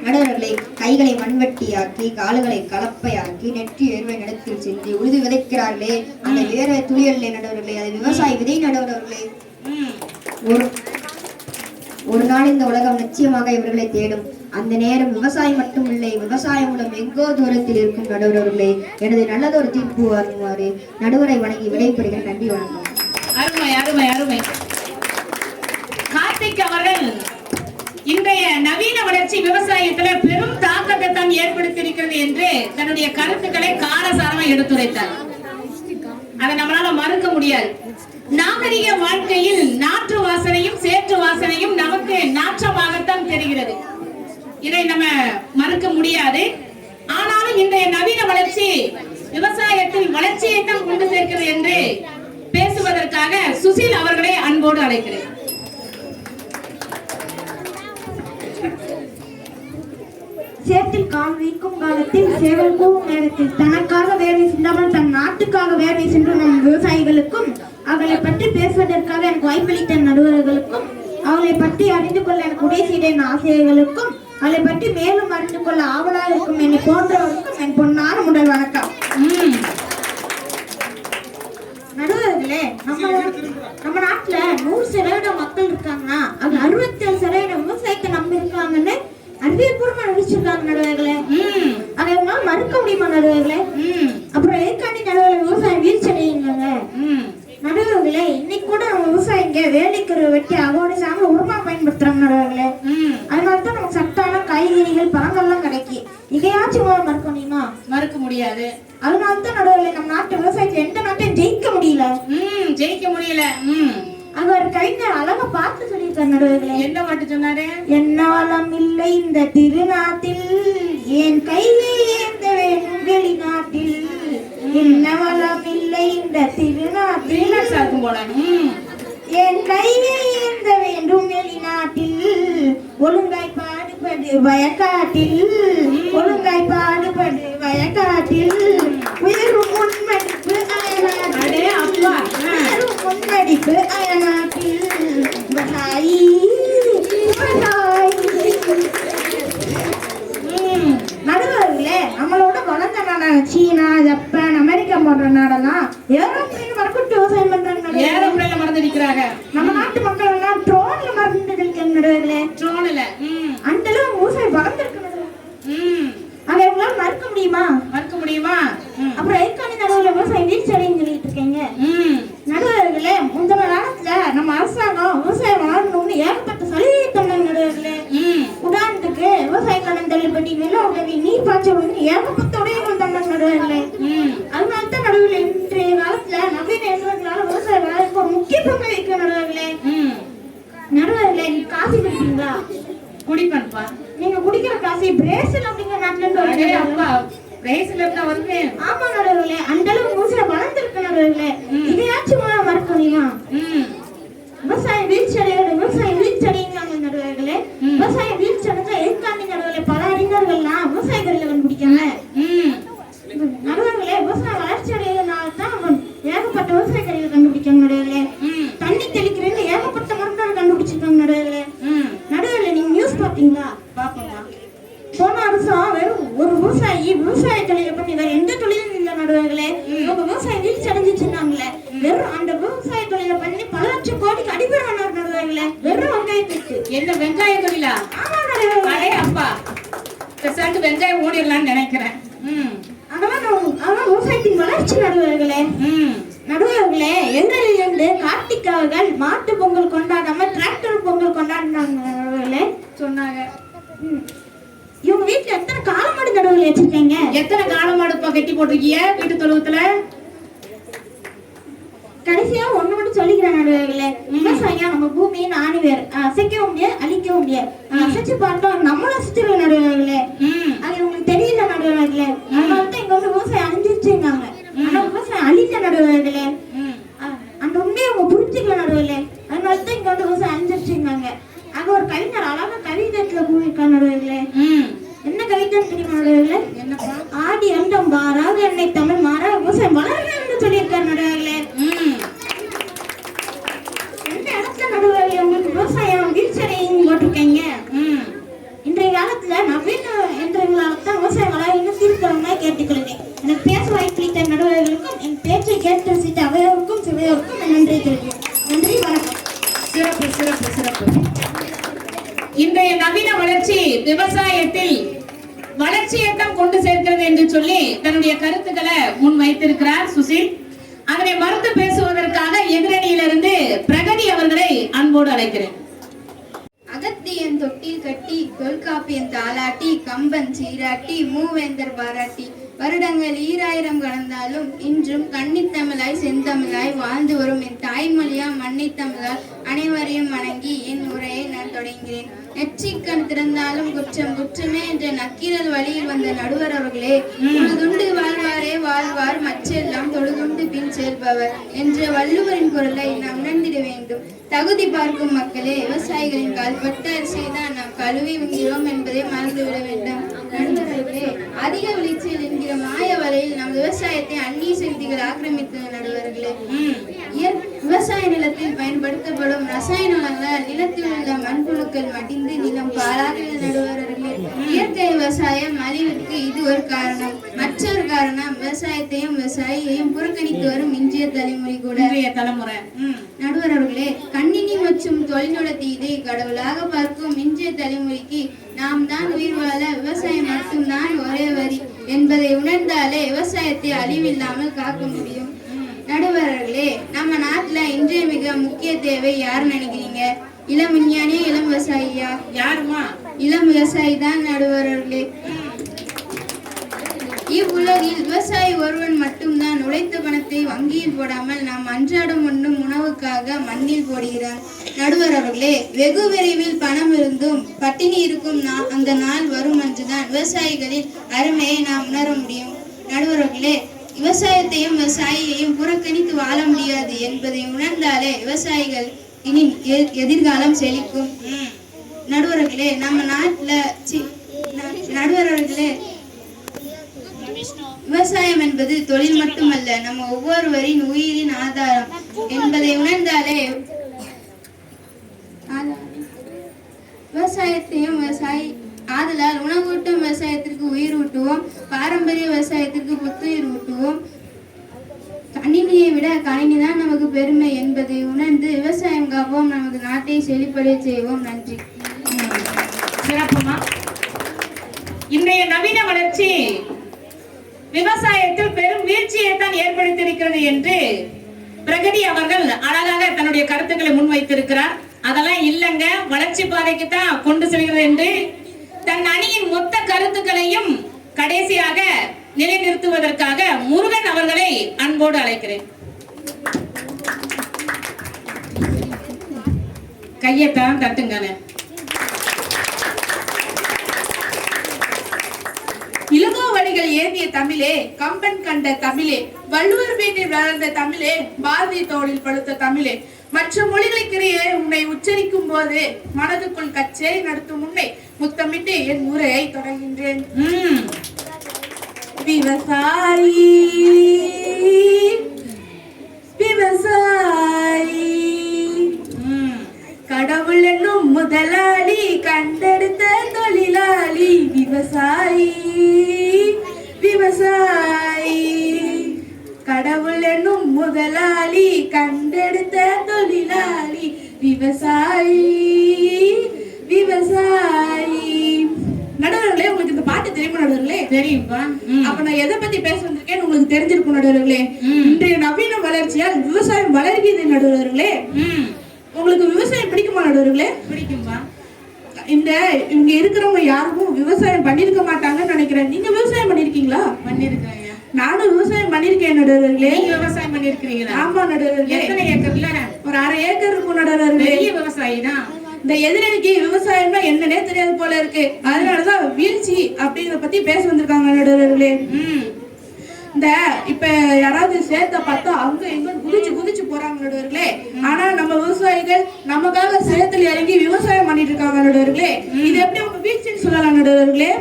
நடுவர்களே, கைகளை மண்வெட்டியாக்கி கால்களை கலப்பையாக்கி நெற்றி ஏர்வை நிலத்தில் சென்று உழுது விதைக்கிறார்களே, அந்த வேர்வை துளியல்லே நடுவர்களே, அது விவசாயி விதை நடுவர்களே. ஒரு நாள் இந்த உலகம் நிச்சயமாக இவர்களை தேடும். அந்த நேரம் விவசாயம் மட்டும் இல்லை, விவசாயம் மூலம் எங்கோ தூரத்தில் இருக்கும் நடுவர்களே. எனது நல்லதொரு தீர்ப்பு வருமாறு நடுவரை வணங்கி விடைபெறுகிறேன். நன்றி, வணக்கம். அருமை அருமை அருமை. கார்த்திக் அவர்கள் இன்றைய நவீன வளர்ச்சி விவசாயத்துல பெரும் தாக்கத்தை தான் ஏற்படுத்தி இருக்கிறது என்று தன்னுடைய கருத்துக்களை காரசாரமா எடுத்துரைத்தார். அதை நம்மளால மறுக்க முடியாது. நாகரிக வாழ்க்கையில் நாற்று வாசனையும் சேற்று வாசனையும் நமக்கு நாற்றமாகத்தான் தெரிகிறது. இதை நம்ம மறுக்க முடியாது. ஆனாலும் இன்றைய நவீன வளர்ச்சி விவசாயத்தில் வளர்ச்சியை தான் கொண்டு சேர்க்கிறது என்று பேசுவதற்காக சுசில் அவர்களை அன்போடு அழைக்கிறேன். சேற்றில் கால் வைக்கும் காலத்தில் சேவல் கூவும் நேரத்தில் தனக்காக வேலை சென்றாமல் தன் நாட்டுக்காக வேலை சென்ற நம் விவசாயிகளுக்கும் அவர்களை பற்றி பேசுவதற்காக எனக்கு வாய்ப்பளித்த நடுவர்களுக்கும் அவர்களை பற்றி அறிந்து கொள்ள எனக்கு உதவி செய்த ஆசிரியர்களுக்கும் அவளை பற்றி மேலும் அறிந்து கொள்ள ஆவலாக இருக்கும் என்னை போன்றவர்களுக்கும் என் பொன்னான முதல் வணக்கம். நடுவர்களே, நம்ம நாட்டுல 100% மக்கள் இருக்காங்கன்னா அது 67% விவசாயத்தை நம்பி இருக்காங்கன்னு அறிவியல்பூர்வமா நினைச்சிருக்காங்க நடுவர்களே. அதை உங்களால மறுக்க முடியுமா நடுவர்களே? அப்புறம் எதுக்காண்டி நடுவர்கள் விவசாயம் வீழ்ச்சி அடையுங்க நடுவர்களே? இன்னைக்கு கூட நம்ம விவசாயிங்க வேலைக்கு வெட்டி அகோடி சாம உரமா பயன்படுத்துறாங்க நடுவர்களே. அதனாலதான் நமக்கு சத்தான காய்கறிகள் பழங்கள்லாம் கிடைக்கி. இதையாச்சும் மறுக்க முடியுமா? மறுக்க முடியாது. அதனாலதான் நடுவர்களே நம்ம நாட்டு விவசாயத்தை எந்த நாட்டையும் ஜெயிக்க முடியல. அங்க ஒரு கவிஞர் அழகா பாட்டு சொல்லியிருக்காரு நடுவர்களே. என்ன பாட்டு சொன்னாரு? என்ன வளம் இல்லை இந்த திருநாட்டில், என் கையிலே ஏந்த வேணும் வெளிநாட்டில். என்ன வளம் இல்லை இந்த திருநாட்டில், சாக்கும் போல என் கையிலே ஏந்த வேண்டும் வெளிநாட்டில். ஒழுங்காய் பாடுபடு வயக்காட்டில், ஒழுங்காய் பாடுபடு வயக்காட்டில். உயரும் முன்மடிப்பு அயனாட்டில், உயரும் முன்மடிப்பு அயனாட்டில். நடுவர்களே, நம்மளோட வளர்ந்த நாடான சீனா, ஜப்பான், அமெரிக்கா போன்ற நாடெல்லாம் ஏரோப்ளேன் மறந்துட்டு விவசாயம் பண்றாங்க. ஏரோப்ளேன்ல மறந்துடிக்கிறாங்க. நம்ம நாட்டு மக்கள் எல்லாம் ட்ரோன்ல மறந்துட்டு நடுவர்களே. ட்ரோன்ல அந்த அளவு விவசாயம் வெள்ள உதவி நீர் பாய்ச்சல் வந்து ஏகப்பட்ட உதவிகள் தந்தாங்க நடுவர்களே. அதனால தான் நடுவில் இன்றைய காலத்துல நவீன இயந்திரங்களால விவசாய வேலைக்கு ஒரு முக்கிய பங்கு வைக்க நடுவர்களே. நடுவர்களே, நீங்க காஃபி குடிப்பீங்களா? குடிப்பேன்ப்பா. நீங்க குடிக்கிற காஃபி பிரேசில் அப்படிங்கிற நாட்டுல இருந்து வருது. அப்பா பிரேசில் இருந்தா வருது. ஆமா நடுவர்களே, அந்த அளவுக்கு விவசாயம் வளர்ந்துருக்கு நடுவர்களே. இதையாச்சும் மறக்க முடியுமா? விவசாயம் வீழ்ச்சி அடையோட விவசாயம் வீழ்ச்சி அடையுங்காங்க நடுவர்களே. விவசாயம் வீழ்ச்சி அடைஞ்சா எதுக்காண்டி நடுவர்களே? பல அறிஞர்கள்லாம் விவசாயிகளில் கண்டுபிடிக்காங்க நடுவர்களே. விவசாயம் வளர்ச்சி அடைகிறதுனால தான் ஏகப்பட்ட விவசாயிகளில் கண்டுபிடிக்காங்க நடுவர்களே. தண்ணி தெளிக்கிறது ஏகப்பட்ட மருந்துகள் கண்டுபிடிச்சிருக்காங்க நடுவர்களே. நடுவர்களே, நீங்க நியூஸ் பாத்தீங்களா? பாப்போம்மா. போன வருஷம் வெறும் ஒரு விவசாயி விவசாய தொழிலை பண்ணி வேற எந்த தொழிலும் இல்லை நடுவர்களே. அவங்க விவசாயம் வீழ்ச்சி அடைஞ்சிச்சுன்னாங்களே. வெறும் அந்த விவசாய தொழிலை பண்ணி பல லட்சம் கோடிக்கு அடிப்படை நடுவர்களே. வெறும் வெங்காயத்துக்கு. என்ன வெங்காய தொழிலா? ஆமா நடுவர்களே. அடே அப்பா, பெருசாட்டு வெங்காயம் ஓடிடலாம்னு நினைக்கிறேன். அதெல்லாம் விவசாயத்தின் வளர்ச்சி நடுவர்களே. நடுவர்களே, எங்களிலிருந்து கார்த்திக் அவர்கள் மாட்டு பொங்கல் கொண்டாடாம டிராக்டர் பொங்கல் கொண்டாடினாங்க நடுவர்களே சொன்னாங்க. இவங்க வீட்டுல எத்தனை காளமாடு நடுவர்கள் வச்சிருக்கீங்க? எத்தனை காளமாடுப்பா கட்டி போட்டிருக்கீங்க வீட்டு தொழுவத்துல? கடைசியா ஒண்ணு மட்டும் சொல்லிக்கிறேன் நடுவர்களே. விவசாயம் நம்ம பூமியின் ஆணிவேர். அசைக்கவும் முடியாது, அழிக்கவும் முடியாது. அசைச்சு பார்த்தோம் நம்மள அசைச்சிருக்க நடுவர்களே. அது உங்களுக்கு தெரியல நடுவர்களே. அதனாலதான் இங்க வந்து விவசாயம் அழிஞ்சிருச்சுங்காங்க. ஆனா விவசாயம் அழிக்க நடுவர்களே. அந்த உண்மையை அவங்க புரிஞ்சுக்கல நடுவர்களே. அதனாலதான் இங்க வந்து விவசாயம் அழிஞ்சிருச்சுங்காங்க. அங்க ஒரு கவிஞர் அழகா கவிதைத்துல கூறியிருக்கா நடுவர்களே. என்ன கவிதை தெரியுமா நடுவர்களே? என்னப்பா? ஆடி அண்டம் பாராக என்னை தமிழ் மாறா விவசாயம் வளரணும்னு சொல்லியிருக்காரு நடுவர்களே. எந்த இடத்துல நடுவர்களே உங்களுக்கு விவசாயம் வீழ்ச்சியடையும் போட்டிருக்கீங்க? இன்றைய காலத்துல நவீன இயந்திரங்களால தான் விவசாயம் வளரணும் தீர்க்கிறவங்க கேட்டுக்கொள்கிறேன். எனக்கு பேச வாய்ப்பளித்த நடுவர்களுக்கும் என் பேச்சை கேட்டு ரசித்த அவையோருக்கும் சிவையோருக்கும் நன்றி தெரிவிக்கிறேன். நன்றி, வணக்கம். சிறப்பு சிறப்பு சிறப்பு. இன்றைய நவீன வளர்ச்சி விவசாயத்தில் வளர்ச்சியேற்றம் கொண்டு சேர்க்கிறது என்று சொல்லி தன்னுடைய கருத்துக்களை முன் வைத்திருக்கிறார் சுசில். அதனை மறுத்து பேசுவதற்காக எதிரணியிலிருந்து பிரகதி அவர்களை அன்போடு அழைக்கிறேன். அகத்தியன் தொட்டில் கட்டி தொல்காப்பியன் தாலாட்டி கம்பன் சீராட்டி மூவேந்தர் பாராட்டி வருடங்கள் 2000 கடந்தாலும் இன்றும் கன்னித்தமிழாய் செந்தமிழாய் வாழ்ந்து வரும் என் தாய்மொழியா மன்னித்தமிழால் அனைவரையும் வணங்கி என் உரையை நான் தொடங்குகிறேன். நெற்றிக்கண் திறந்தாலும் குற்றம் குற்றமே என்ற நக்கீரல் வழியில் வந்த நடுவர் அவர்களே, தொழுதுண்டு வாழ்வாரே வாழ்வார் மற்றெல்லாம் தொழுதுண்டு பின் சேர்ப்பவர் என்ற வள்ளுவரின் குரலை நாம் உணர்ந்திட வேண்டும். தகுதி பார்க்கும் மக்களே, விவசாயிகளின் கால்பட்ட அரிசிதான் நாம் கழுவி உண்கிறோம் என்பதை மறந்துவிட வேண்டும். நண்பர்களே, அதிக விளைச்சல் என்கிற மாய வலையில் நம் விவசாயத்தை அந்நிய சக்திகள் ஆக்கிரமித்த நடுவர்களே. விவசாய நிலத்தில் பயன்படுத்தப்படும் ரசாயன உரங்களால் நிலத்தில் உள்ள மண்புழுக்கள் மடிந்து நிலம் பாழாகிற நடுவர்களே. இயற்கை விவசாயம் அழிவிற்கு இது ஒரு காரணம். மற்றொரு காரணம் விவசாயத்தையும் விவசாயியையும் புறக்கணித்து வரும் இன்றைய தலைமுறை. நடுவர்களே, கணினி மற்றும் தொழில்நுட்ப இதை கடவுளாக பார்க்கும் இன்றைய தலைமுறைக்கு நாம் தான் உயிர் வாழ விவசாயம் மட்டும்தான் ஒரே வரி என்பதை உணர்ந்தாலே விவசாயத்தை அழிவில்லாமல் காக்க முடியும். நடுவர்களே, நம்ம நாட்டுல இன்றைய மிக முக்கிய தேவை யாரு நினைக்கிறீங்க? இளம் விஞ்ஞானியா இளம் விவசாயியா? யாருமா? இளம் விவசாயி தான் நடுவர்களே. இவ்வுலகில் விவசாயி ஒருவன் மட்டும்தான் உழைத்த பணத்தை வங்கியில் போடாமல் நாம் அன்றாடம் உண்ணும் உணவுக்காக மண்ணில் போடுகிறான். நடுவர்களே, வெகு விரைவில் பணம் இருந்தும் பட்டினி இருக்கும் அந்த நாள் வரும் என்றுதான் விவசாயிகளின் அருமையை நாம் உணர முடியும். நடுவர்களே, விவசாயத்தையும் விவசாயியையும் புறக்கணித்து வாழ முடியாது என்பதை உணர்ந்தாலே விவசாயிகள் இனி எதிர்காலம் செழிக்கும். நடுவர்களே, நம்ம நாட்டுல நடுவர்களே, விவசாயம் என்பது தொழில் மட்டுமல்ல, நம்ம ஒவ்வொருவரின் உயிரின் ஆதாரம் என்பதை உணர்ந்தாலே விவசாயத்தையும் ஆதலால் உணவூட்டும் விவசாயத்திற்கு உயிர் ஊட்டுவோம், பாரம்பரிய விவசாயத்திற்கு புத்துயிர் ஊட்டுவோம். கணினியை விட கணினிதான் நமக்கு பெருமை என்பதை உணர்ந்து விவசாயம் காப்போம், நமது நாட்டை செழிப்படைய செய்வோம். நன்றி. சிறப்புமா. இன்றைய நவீன வளர்ச்சி விவசாயத்தில் பெரும் வீழ்ச்சியை தான் ஏற்படுத்தியிருக்கிறது என்று பிரகதி அவர்கள் அழகாக தன்னுடைய கருத்துக்களை முன்வைத்திருக்கிறார். அதெல்லாம் இல்லைங்க, வளர்ச்சி பாதைக்கு தான் கொண்டு செல்கிறது என்று தன் அணியின் மொத்த கருத்துக்களையும் கடைசியாக நிலைநிறுத்துவதற்காக முருகன் அவர்களை அன்போடு அழைக்கிறேன். கையத்தான் தட்டுங்கன்னு. இளங்கோவடிகள் ஏந்திய தமிழே, கம்பன் கண்ட தமிழே, வள்ளுவர் வீட்டில் வளர்ந்த தமிழே, பாரதி தோளில் படுத்த தமிழே, மற்ற மொழிகளுக்கிடையே உன்னை உச்சரிக்கும் போது மனதுக்குள் கச்சேரி நடத்தும் உன்னை முத்தமிட்டு என் உரையை தொடர்கின்றேன். விவசாயி விவசாயி கடவுள் என்னும் முதலாளி கண்டெடுத்த தொழிலாளி விவசாயி விவசாயி கடவுள் என்னும் முதலாளி கண்டெடுத்த தொழிலாளி விவசாயி விவசாயி. நடுவர்களே, உங்களுக்கு இந்த பாட்டு தெரியுமா நடுவர்களே? தெரியும்பா. அப்ப நான் எதை பத்தி பேச வந்திருக்கேன் உங்களுக்கு தெரிஞ்சிருக்கும் நடுவர்களே. இன்றைய நவீன வளர்ச்சியால் விவசாயம் வளர்கிறது நடுவர்களே. உங்களுக்கு விவசாயம் பிடிக்குமா நடுவர்களே? பிடிக்கும்பா. இங்க இருக்கிறவங்க யாரும் விவசாயம் பண்ணிருக்க மாட்டாங்கன்னு நினைக்கிறேன். நீங்க விவசாயம் பண்ணிருக்கீங்களா? பண்ணிருக்கேன். நானும் விவசாயம் பண்ணிருக்கேன் நடுவர்களே. நீங்க விவசாயம் பண்ணிருக்கீங்களா? ஆமா நடுவர்களே. எத்தனை ஏக்கர்ல? ஒரு 1/2 ஏக்கர் இருக்கும் நடுவர்களே. பெரிய விவசாயி தான். இந்த எதிரணிக்கு விவசாயம்னா என்னன்னே தெரியாது போல இருக்கு. அதனாலதான் வீழ்ச்சி அப்படிங்கறத பத்தி பேச வந்திருக்காங்க நடுவர்களே. இந்த இப்ப யாராவது சேத்த பார்த்தா அங்க எங்க குதிச்சு போறாங்க நடுவர்களே. ஆனா நம்ம விவசாயிகள் நமக்காக சேத்துல இறங்கி விவசாயம் பண்ணிட்டு இருக்காங்க நடுவர்களே. இது எப்படி அவங்க வீழ்ச்சின்னு சொல்லலாம் நடுவர்களே?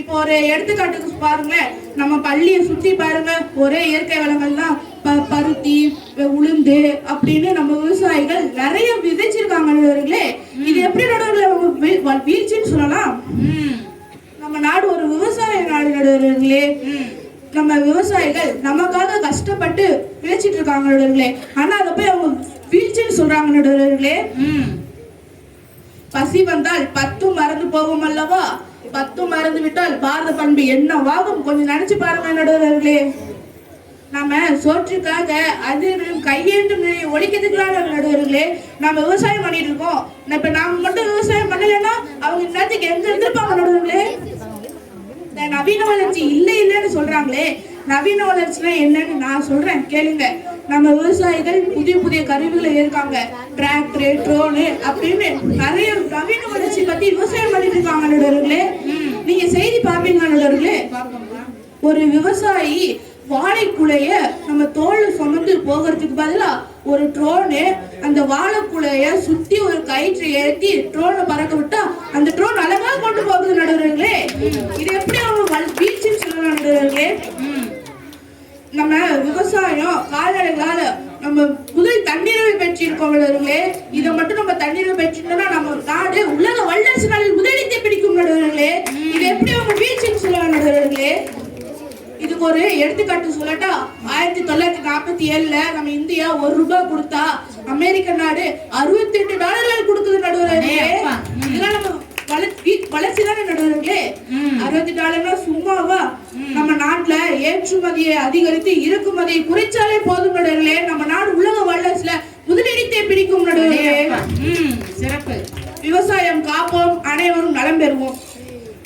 இப்போ ஒரு எடுத்துக்காட்டுக்கு பாருங்களேன், நம்ம பள்ளியை சுத்தி பாருங்க, ஒரே இயற்கை வளங்கள் தான். பருத்தி, உளுந்து அப்படின்னு நம்ம விவசாயிகள் நிறைய விதைச்சிருக்காங்க நடுவர்களே. இது எப்படி நடுவர்களே அவங்க வீழ்ச்சின்னு சொல்லலாம்? நம்ம நாடு ஒரு விவசாய நாடு நடுவர்களே. நம்ம விவசாயிகள் நமக்காக கஷ்டப்பட்டு விளைச்சிட்டு இருக்காங்க நடுவர்களே. ஆனா அதை போய் அவங்க வீழ்ச்சின்னு சொல்றாங்க நடுவர்களே. பசி வந்தால் 10 மறந்து போகும் அல்லவா, 10 மறந்து விட்டால் பாரத பண்பு என்னவாகும் கொஞ்சம் நினைச்சு பாருங்க நடுவர்களே. நம்ம சோற்றுக்காக அதிலும் கையேண்டும் நிலையை ஒழிக்கிறதுக்குலாம் நடுவர்களே நம்ம விவசாயம் பண்ணிட்டு இருக்கோம். இப்ப நாம மட்டும் விவசாயம் பண்ணலைன்னா அவங்க நேரத்துக்கு எங்க இருந்திருப்பாங்க நடுவர்களே? நவீன வளர்ச்சி இல்லைன்னு சொல்றாங்களே, நவீன வளர்ச்சினா என்னன்னு நான் சொல்றேன் கேளுங்க. நம்ம விவசாயிகள் புதிய புதிய கருவிகளை இருக்காங்க, டிராக்டர், ட்ரோனு அப்படின்னு நிறைய நவீன வளர்ச்சி பத்தி விவசாயம் பண்ணிட்டு இருக்காங்க நடுவர்களே. நீங்க செய்தி பாப்பீங்க நடுவர்களே. ஒரு விவசாயி வாழைக்குலைய நம்ம தோல்ல சுமந்து போகிறதுக்கு பதிலா ஒரு ட்ரோனு அந்த வாழைக்குலைய சுத்தி ஒரு கயிற்று ஏற்றி ட்ரோனை பறக்க விட்டா அந்த ட்ரோன் அழகா கொண்டு போகுது நடுவர்களே. இது எப்படி அவங்க வீழ்ச்சின்னு சொல்லலாம் நடுவர்களே? நம்ம விவசாயம் கால்நடைகளால நம்ம முதல் தன்னிறைவு பெற்றிருக்கோம் நடுவர்களே. இதை மட்டும் நம்ம தன்னிறைவு பெற்றிருந்தோம்னா நம்ம நாடு உலக வல்லரசு நாளில் முதலிடத்தை பிடிக்கும் நடுவர்களே. இது எப்படி அவங்க வீழ்ச்சின்னு சொல்லலாம் நடுவர்களே? இதுக்கு ஒரு எடுத்துக்காட்டு சொல்லட்டா, 1947 நம்ம இந்தியா ₹1 கொடுத்தா அமெரிக்க நாடு $68 கொடுக்குது நடுவர்களே. இதெல்லாம் நம்ம வளர்ச்சி தானே நடுவர்களே. $68 சும்மாவா? நம்ம நாட்டுல ஏற்றுமதியை அதிகரித்து இறக்குமதியை குறைச்சாலே போதும் நடுவர்களே. நம்ம நாடு உலக வல்லரசுல முதலிடத்தை பிடிக்கும் நடுவர்களே. சிறப்பு. விவசாயம் காப்போம், அனைவரும் நலம் பெறுவோம்.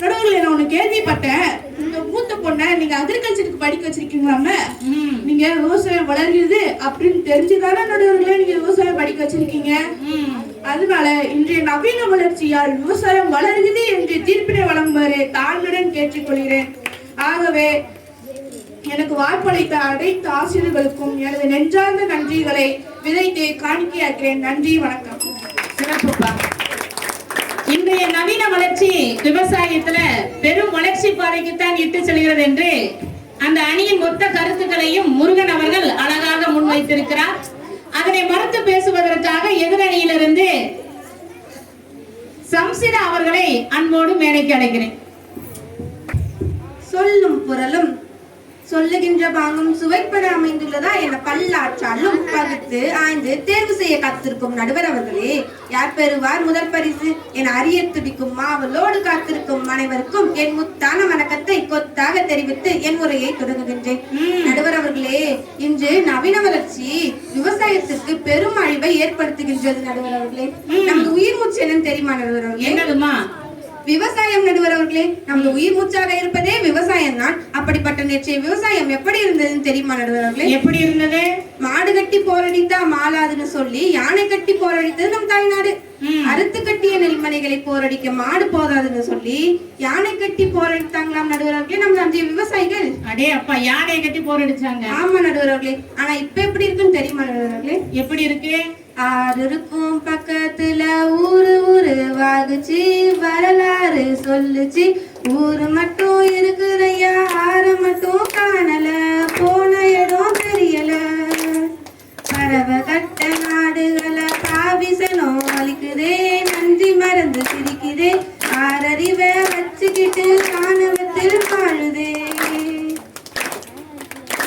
நடுவர்களே, நான் ஒண்ணு கேள்விப்பட்டேன். இந்த மூத்த பொண்ணை நீங்க அக்ரிகல்ச்சருக்கு படிக்க வச்சிருக்கீங்களாம? நீங்க விவசாயம் வளர்கிறது அப்படின்னு தெரிஞ்சுதானே நடுவர்களே நீங்க விவசாயம் படிக்க வச்சிருக்கீங்க. அதனால இன்றைய நவீன வளர்ச்சியால் விவசாயம் வளர்கிறது என்று தீர்ப்பினை வழங்குமாறு தாழ்மையுடன் கேட்டுக்கொள்கிறேன். ஆகவே எனக்கு வாய்ப்பளித்த அனைத்து ஆசிரியர்களுக்கும் எனது நெஞ்சார்ந்த நன்றிகளை விதைத்து காணிக்கையாக்கிறேன். நன்றி, வணக்கம். சிறப்புப்பா. இன்றைய நவீன வளர்ச்சி விவசாயத்துல பெரும் வளர்ச்சி பாதைக்குத்தான் இட்டு செல்கிறது என்று அந்த அணியின் மொத்த கருத்துக்களையும் முருகன் அவர்கள் அழகாக முன்வைத்திருக்கிறார். அதனை மறுத்து பேசுவதற்காக எதிரணியிலிருந்து சம்சிதா அவர்களை அன்போடு மேடைக்கு அழைக்கிறேன். சொல்லும் பொருளும் சொல்லுகின்ற பாங்கும் சுவைப்பட அமைந்துள்ளதா என பல்லாற்றாலும் பகுத்து ஆய்ந்து தேர்வு செய்ய காத்திருக்கும் நடுவர் அவர்களே, யார் பெறுவார் முதல் பரிசு என அறிய துடிக்கும் மாவலோடு காத்திருக்கும் அனைவருக்கும் என் முத்தான வணக்கத்தை கொத்தாக தெரிவித்து என் உரையை தொடங்குகின்றேன். நடுவர் அவர்களே, இன்று நவீன வளர்ச்சி விவசாயத்திற்கு பெரும் அழிவை ஏற்படுத்துகின்றது. நடுவர் அவர்களே, நமக்கு உயிர் மூச்சு என்னன்னு தெரியுமா நடுவர் அவர்களே? என்னதுமா? விவசாயம் நடுவர் அவர்களே, நமது உயிர் மூச்சாக இருப்பதே விவசாயம் தான். அப்படிப்பட்ட நேற்றைய விவசாயம் எப்படி இருந்ததுன்னு தெரியுமா நடுவர் அவர்களே? எப்படி இருந்தது? மாடு கட்டி போரடித்தா மாளாதுன்னு சொல்லி யானை கட்டி போரடித்தது நம் தாய்நாடு. அறுத்து கட்டிய நெல்மனைகளை போரடிக்க மாடு போதாதுன்னு சொல்லி யானை கட்டி போரடித்தாங்களாம் நடுவர் அவர்களே நம் அன்றைய விவசாயிகள். அடே அப்பா, யானை கட்டி போரடிச்சாங்க. ஆமா நடுவர் அவர்களே. ஆனா இப்ப எப்படி இருக்குன்னு தெரியுமா நடுவர் அவர்களே? எப்படி இருக்கு? ஆறு இருக்கும் பக்கத்துல ஊரு ஊரு வாகுச்சு வரலாறு சொல்லுச்சு. ஊரு மட்டும் இருக்குதையா, ஆறு மட்டும் காணல, போன இடம் தெரியல. பறவை கட்ட நாடுகளை பாவிசனம் அழிக்குதே, நன்றி மறந்து சிரிக்குதே, ஆறறிவை வச்சுக்கிட்டு ஆணவத்தில் வாழுதே.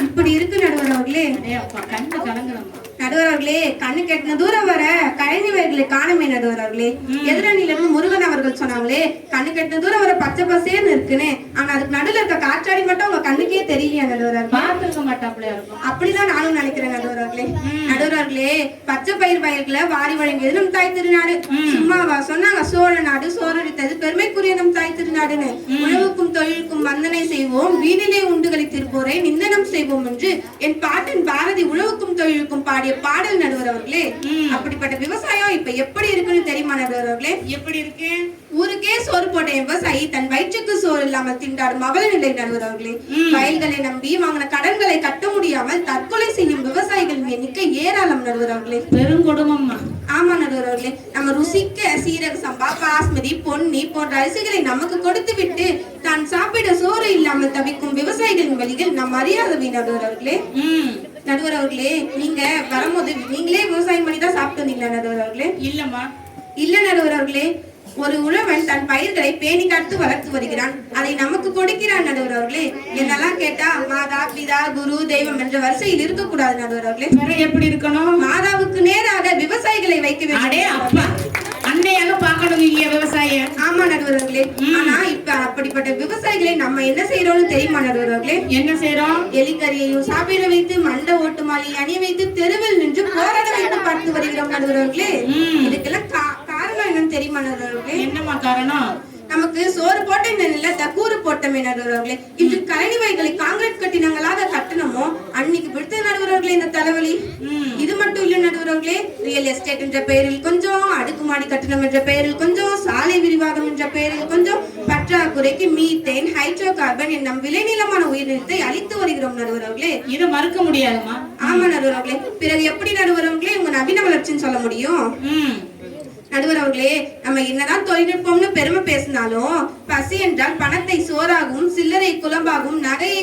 இப்படி இருக்கு நடுவர் அவர்களே. அடே அப்பா, கண்ணு கலங்குறம்மா. நடுவர் அவர்களே, கண்ணு கெட்டின தூரம் வர கழனிவர்களை காணமே நடுவர் அவர்களே. எதிரணியில இருந்து முருகன் அவர்கள் சொன்னாங்களே, கண்ணு கெட்டின தூரம் வர பச்சை பசேன்னு இருக்குன்னு. ஆனா அதுக்கு நடுவில் இருக்க காற்றாடி மட்டும் உங்க கண்ணுக்கே தெரியலையா நடுவர் அவர்களே? பார்த்துருக்க மாட்டாப்லையா இருக்கும். அப்படிதான் நானும் நினைக்கிறேன் நடுவர் அவர்களே. நடுவர் அவர்களே, பச்சை பயிர் வயல்களை வாரி வழங்கியது நம் தாய் திருநாடு. சும்மாவா சொன்னாங்க சோழ நாடு சோறடித்தது பெருமைக்குரிய நம் தாய் திருநாடுன்னு. உழவுக்கும் தொழிலுக்கும் வந்தனை செய்வோம், வீணிலே உண்டுகளை திருப்போரை நிந்தனம் செய்வோம் என்று என் பாட்டன் பாரதி உழவுக்கும் தொழிலுக்கும் பாடிய பாடல் நடுவர் அவர்களே. அப்படிப்பட்ட விவசாயம் இப்ப எப்படி இருக்குன்னு தெரியுமா நடுவர் அவர்களே? எப்படி இருக்கு? ஊருக்கே சோறு போட்ட விவசாயி தன் வயிற்றுக்கு சோறு இல்லாமல் திண்டாடும் அவல நிலை நடுவர் அவர்களே. வயல்களை நம்பி வாங்கின கடன்களை கட்ட முடியாமல் தற்கொலை செய்யும் விவசாயிகளின் எண்ணிக்கை ஏராளம் நடுவர் அவர்களே. பெருங்கொடுமம். ஆமா நடுவர் அவர்களே. நம்ம ருசிக்க சீரக சம்பா, பாஸ்மதி, பொன்னி போன்ற அரிசிகளை நமக்கு கொடுத்து விட்டு தான் சாப்பிட சோறு இல்லாமல் தவிக்கும் விவசாயிகளின் வழிகள் நம் அறியாதவை நடுவர் அவர்களே. நடுவர் அவர்களே, நீங்க வரும்போது நீங்களே விவசாயம் பண்ணி தான் சாப்பிட்டு வந்தீங்களா நடுவர் அவர்களே? இல்லம்மா. இல்ல நடுவர் அவர்களே. ஒரு உழவன் தன் பயிர்களை பேணி காத்து வளர்த்து வருகிறான், அதை நமக்கு கொடுக்கிறான் நடுவர் அவர்களே. என்னெல்லாம் கேட்டா மாதா பிதா குரு தெய்வம் என்ற வரிசையில் இருக்கக்கூடாது நடுவர் அவர்களே. எப்படி இருக்கணும்? மாதாவுக்கு நேராக விவசாயிகளை வைக்க வேண்டும். அன்னையாக பார்க்கணும் இல்லையா விவசாயம்? ஆமா நடுவர் அவர்களே. ஆனா இப்ப அப்படிப்பட்ட விவசாயிகளை நம்ம என்ன செய்யறோம்னு தெரியுமா நடுவர் அவர்களே? என்ன செய்யறோம்? எலிக்கறியையும் சாப்பிட வைத்து மண்ட ஓட்டு மாலை அணிய வைத்து தெருவில் நின்று போராட வைத்து பார்த்து வருகிறோம் நடுவர் அவர்களே. இதுக்கெல்லாம் காரணம் என்னன்னு தெரியுமா நடுவர் அவர்களே? என்னமா காரணம்? நமக்கு சோறு போட்ட இந்த நிலத்தை கூறு போட்டமே நடுவர் அவர்களே. இன்று கழனி வயல்களை காங்கிரீட் கட்டினங்களாக கட்டணமோ அன்னைக்கு பிடித்த நடுவர் அவர்களே இந்த தலைவலி. இது மட்டும் இல்ல நடுவர் அவர்களே, ரியல் எஸ்டேட் என்ற பெயரில் கொஞ்சம், அடுக்குமாடி கட்டணம் என்ற பெயரில் கொஞ்சம், சாலை விரிவாக்கம் என்ற பெயரில் கொஞ்சம், பற்றாக்குறைக்கு மீத்தேன் ஹைட்ரோ கார்பன் என்னும் விளைநிலமான உயிரினத்தை அழித்து வருகிறோம் நடுவர் அவர்களே. இது மறுக்க முடியாதுமா. ஆமா நடுவர் அவர்களே. பிறகு எப்படி நடுவர் அவர்களே உங்க நவீன வளர்ச்சின்னு சொல்ல முடியும்? நடுவர் அவர்களே, நம்ம என்னதான் தொழில்நுட்பம்னு பெருமை பேசினாலும் பசி என்றால் பணத்தை சோறாகவும் சில்லறை குழம்பாகவும் நகையை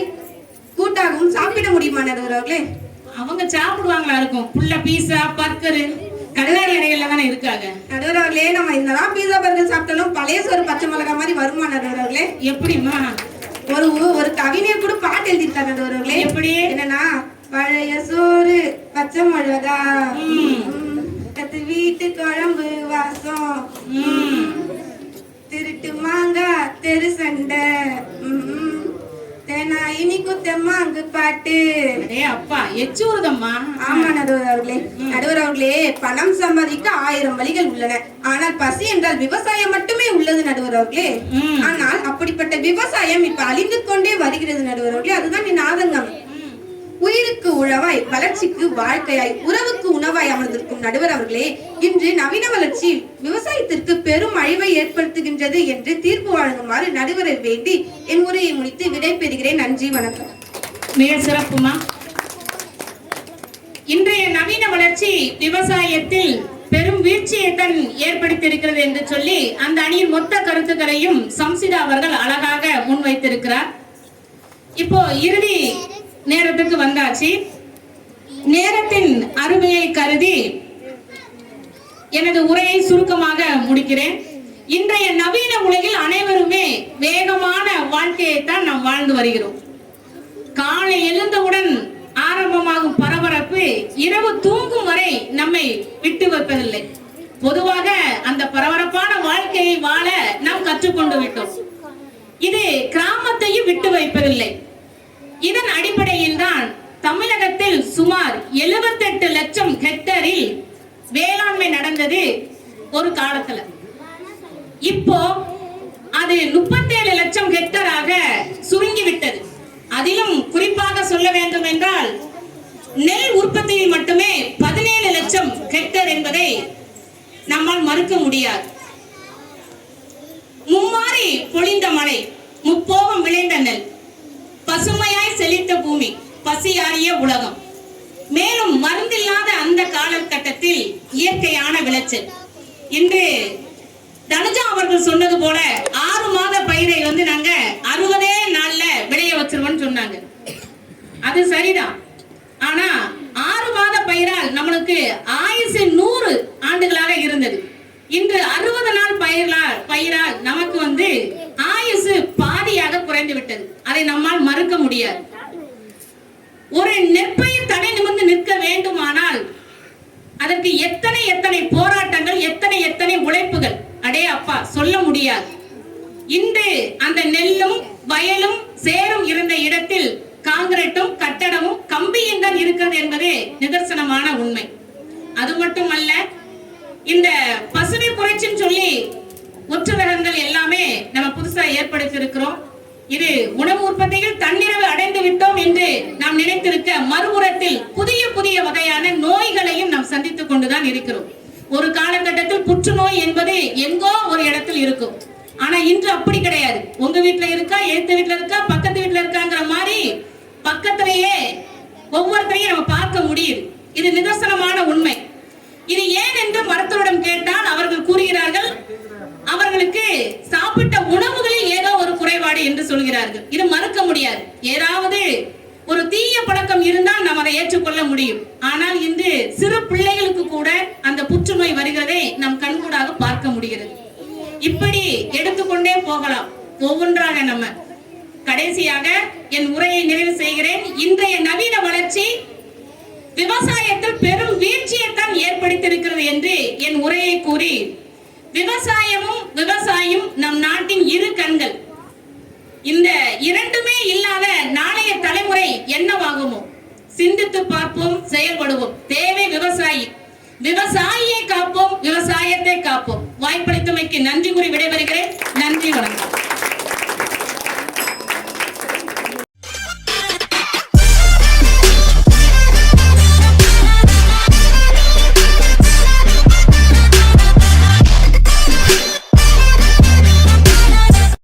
கூட்டாகவும் சாப்பிட முடியுமா நடுவர் அவர்களே? அவங்க சாப்பிடுவாங்களா இருக்கும். புள்ள பீஸா பர்கரு கடையாடி அடைகள்ல தானே இருக்காங்க. நடுவர் அவர்களே, நம்ம என்னதான் பீஸா பர்கர் சாப்பிட்டாலும் பழைய சோறு பச்சை மிளகா மாதிரி வருமா நடுவர் அவர்களே? எப்படிமா? ஒரு கவிஞர் கூட பாட்டு எழுதியிருக்காரு நடுவர் அவர்களே. எப்படி? என்னன்னா, பழைய சோறு பச்சை மிளகா, வீட்டு குழம்பு வாசம், திருட்டு மாங்கா தெரு சண்டை, இனிக்கு தெம்மாங்கு பாட்டு. அப்பா எச்சூர்தம்மா. ஆமா நடுவர் அவர்களே. நடுவர் அவர்களே, பணம் சம்பாதிக்க 1000 வழிகள் உள்ளன, ஆனால் பசி என்றால் விவசாயம் மட்டுமே உள்ளது நடுவர் அவர்களே. ஆனால் அப்படிப்பட்ட விவசாயம் இப்ப அழிந்து கொண்டே வருகிறது நடுவர் அவர்களே. அதுதான் என் ஆதங்கம். உயிருக்கு உழவாய், வளர்ச்சிக்கு வாழ்க்கையாய், உறவுக்கு உணவாய் அமர்ந்திருக்கும் நடுவர் அவர்களே, இன்று நவீன வளர்ச்சி விவசாயத்திற்கு பெரும் அழிவை ஏற்படுத்துகின்றது என்று தீர்ப்பு வழங்குமாறு நடுவரை வேண்டி என் உரையை முடித்து விடை பெறுகிறேன். நன்றி, வணக்கம். மிக சிறப்புமா. இன்றைய நவீன வளர்ச்சி விவசாயத்தில் பெரும் வீழ்ச்சியை தான் ஏற்படுத்தியிருக்கிறது என்று சொல்லி அந்த அணியின் மொத்த கருத்துக்களையும் சம்சிதா அவர்கள் அழகாக முன்வைத்திருக்கிறார். இப்போ இறுதி நேரத்துக்கு வந்தாச்சு. நேரத்தின் அருமையை கருதி எனது உரையை சுருக்கமாக முடிக்கிறேன். இன்றைய நவீன உலகில் அனைவருமே வேகமான வாழ்க்கையைத்தான் நாம் வாழ்ந்து வருகிறோம். காலை எழுந்தவுடன் ஆரம்பமாகும் பரபரப்பு இரவு தூங்கும் வரை நம்மை விட்டு வைப்பதில்லை. பொதுவாக அந்த பரபரப்பான வாழ்க்கையை வாழ நாம் கற்றுக்கொண்டு விட்டோம். இது கிராமத்தையும் விட்டு வைப்பதில்லை. இதன் அடிப்படையில் தான் தமிழகத்தில் சுமார் 78 லட்சம் ஹெக்டேரில் வேளாண்மை நடந்தது ஒரு காலத்துல. இப்போ அது 37 லட்சம் ஹெக்டராக சுருங்கிவிட்டது. அதிலும் குறிப்பாக சொல்ல வேண்டும் என்றால் நெல் உற்பத்தியில் மட்டுமே 17 லட்சம் ஹெக்டர் என்பதை நம்மால் மறுக்க முடியாது. மும்மாறி பொழிந்த மழை, முப்போகம் விளைந்த நெல், பசுமையாய் செழித்த பூமி, பசியாறிய உலகம், மேலும் மருந்தில்லாத அந்த காலகட்டத்தில் இயற்கையான விளைச்சல். இன்று தனுஜா அவர்கள் சொன்னது போல 6 மாத பயிரை நாங்க 60 நாள்ல விளைய வச்சிருவோம்னு சொன்னாங்க. அது சரிதான். ஆனா 6 மாத பயிரால் நம்மளுக்கு ஆயுசு 100 ஆண்டுகளாக இருந்தது. இன்று 60 நாள் பயிரால் நமக்கு ஆயுசு பாதியாக குறைந்து விட்டது. அதை நம்மால் மறுக்க முடியாது. ஒரு நெற்பயிர் தடை நிமிர்ந்து நிற்க வேண்டுமானால் அதற்கு எத்தனை போராட்டங்கள், எத்தனை உழைப்புகள், அடே அப்பா சொல்ல முடியாது. இன்று அந்த நெல்லும் வயலும் சேரும் இருந்த இடத்தில் காங்கிரீட்டும் கட்டடமும் கம்பியும் தான் இருக்கிறது என்பதே நிதர்சனமான உண்மை. அது மட்டுமல்ல, இந்த பசுமை புரட்சின்னு சொல்லி ஒற்று ரகங்கள் எல்லாமே நம்ம புதுசா ஏற்படுத்தி இருக்கிறோம். இது உணவு உற்பத்தியில் தன்னிறைவு அடைந்து விட்டோம் என்று நாம் நினைத்திருக்க, மறுபுறத்தில் புதிய வகையான நோய்களையும் நாம் சந்தித்துக் கொண்டுதான் இருக்கிறோம். ஒரு காலகட்டத்தில் புற்றுநோய் என்பது எங்கோ ஒரு இடத்தில் இருக்கும். ஆனா இன்று அப்படி கிடையாது. உங்க வீட்டுல இருக்கா, எழுத்து வீட்டுல இருக்கா, பக்கத்து வீட்டுல இருக்காங்கிற மாதிரி பக்கத்திலேயே ஒவ்வொருத்தரையும் நம்ம பார்க்க முடியுது. இது நிதர்சனமான உண்மை. இது ஏன் என்று மருத்துவரிடம் கேட்டால் அவர்கள் கூறுகிறார்கள், அவர்களுக்கு சாப்பிட்ட உணவுகளில் ஏதோ ஒரு குறைபாடு என்று சொல்கிறார்கள். இது மறுக்க முடியாது. ஏதாவது ஒரு தீய பழக்கம் இருந்தால் நாம் அதை ஏற்றுக்கொள்ள முடியும். ஆனால் இன்று சிறு பிள்ளைகளுக்கு கூட அந்த புற்றுநோய் வருகிறதை நம் கண்கூடாக பார்க்க முடிகிறது. இப்படி எடுத்துக்கொண்டே போகலாம் ஒவ்வொன்றாக. நம்ம கடைசியாக என் உரையை நிறைவு செய்கிறேன். இன்றைய நவீன வளர்ச்சி விவசாயத்தில் பெரும் வீழ்ச்சியைத்தான் ஏற்படுத்தியிருக்கிறது என்று என் உரையை கூறி, விவசாயம் நம் நாட்டின் இரு கண்கள். இந்த இரண்டுமே இல்லாத நாளைய தலைமுறை என்னவாகுமோ? சிந்தித்து பார்ப்போம், செயல்படுவோம். தேவை விவசாயியை காப்போம், விவசாயத்தை காப்போம். வாய்ப்பளித்தமைக்கு நன்றி கூறி விடைபெறுகிறேன். நன்றி, வணக்கம்.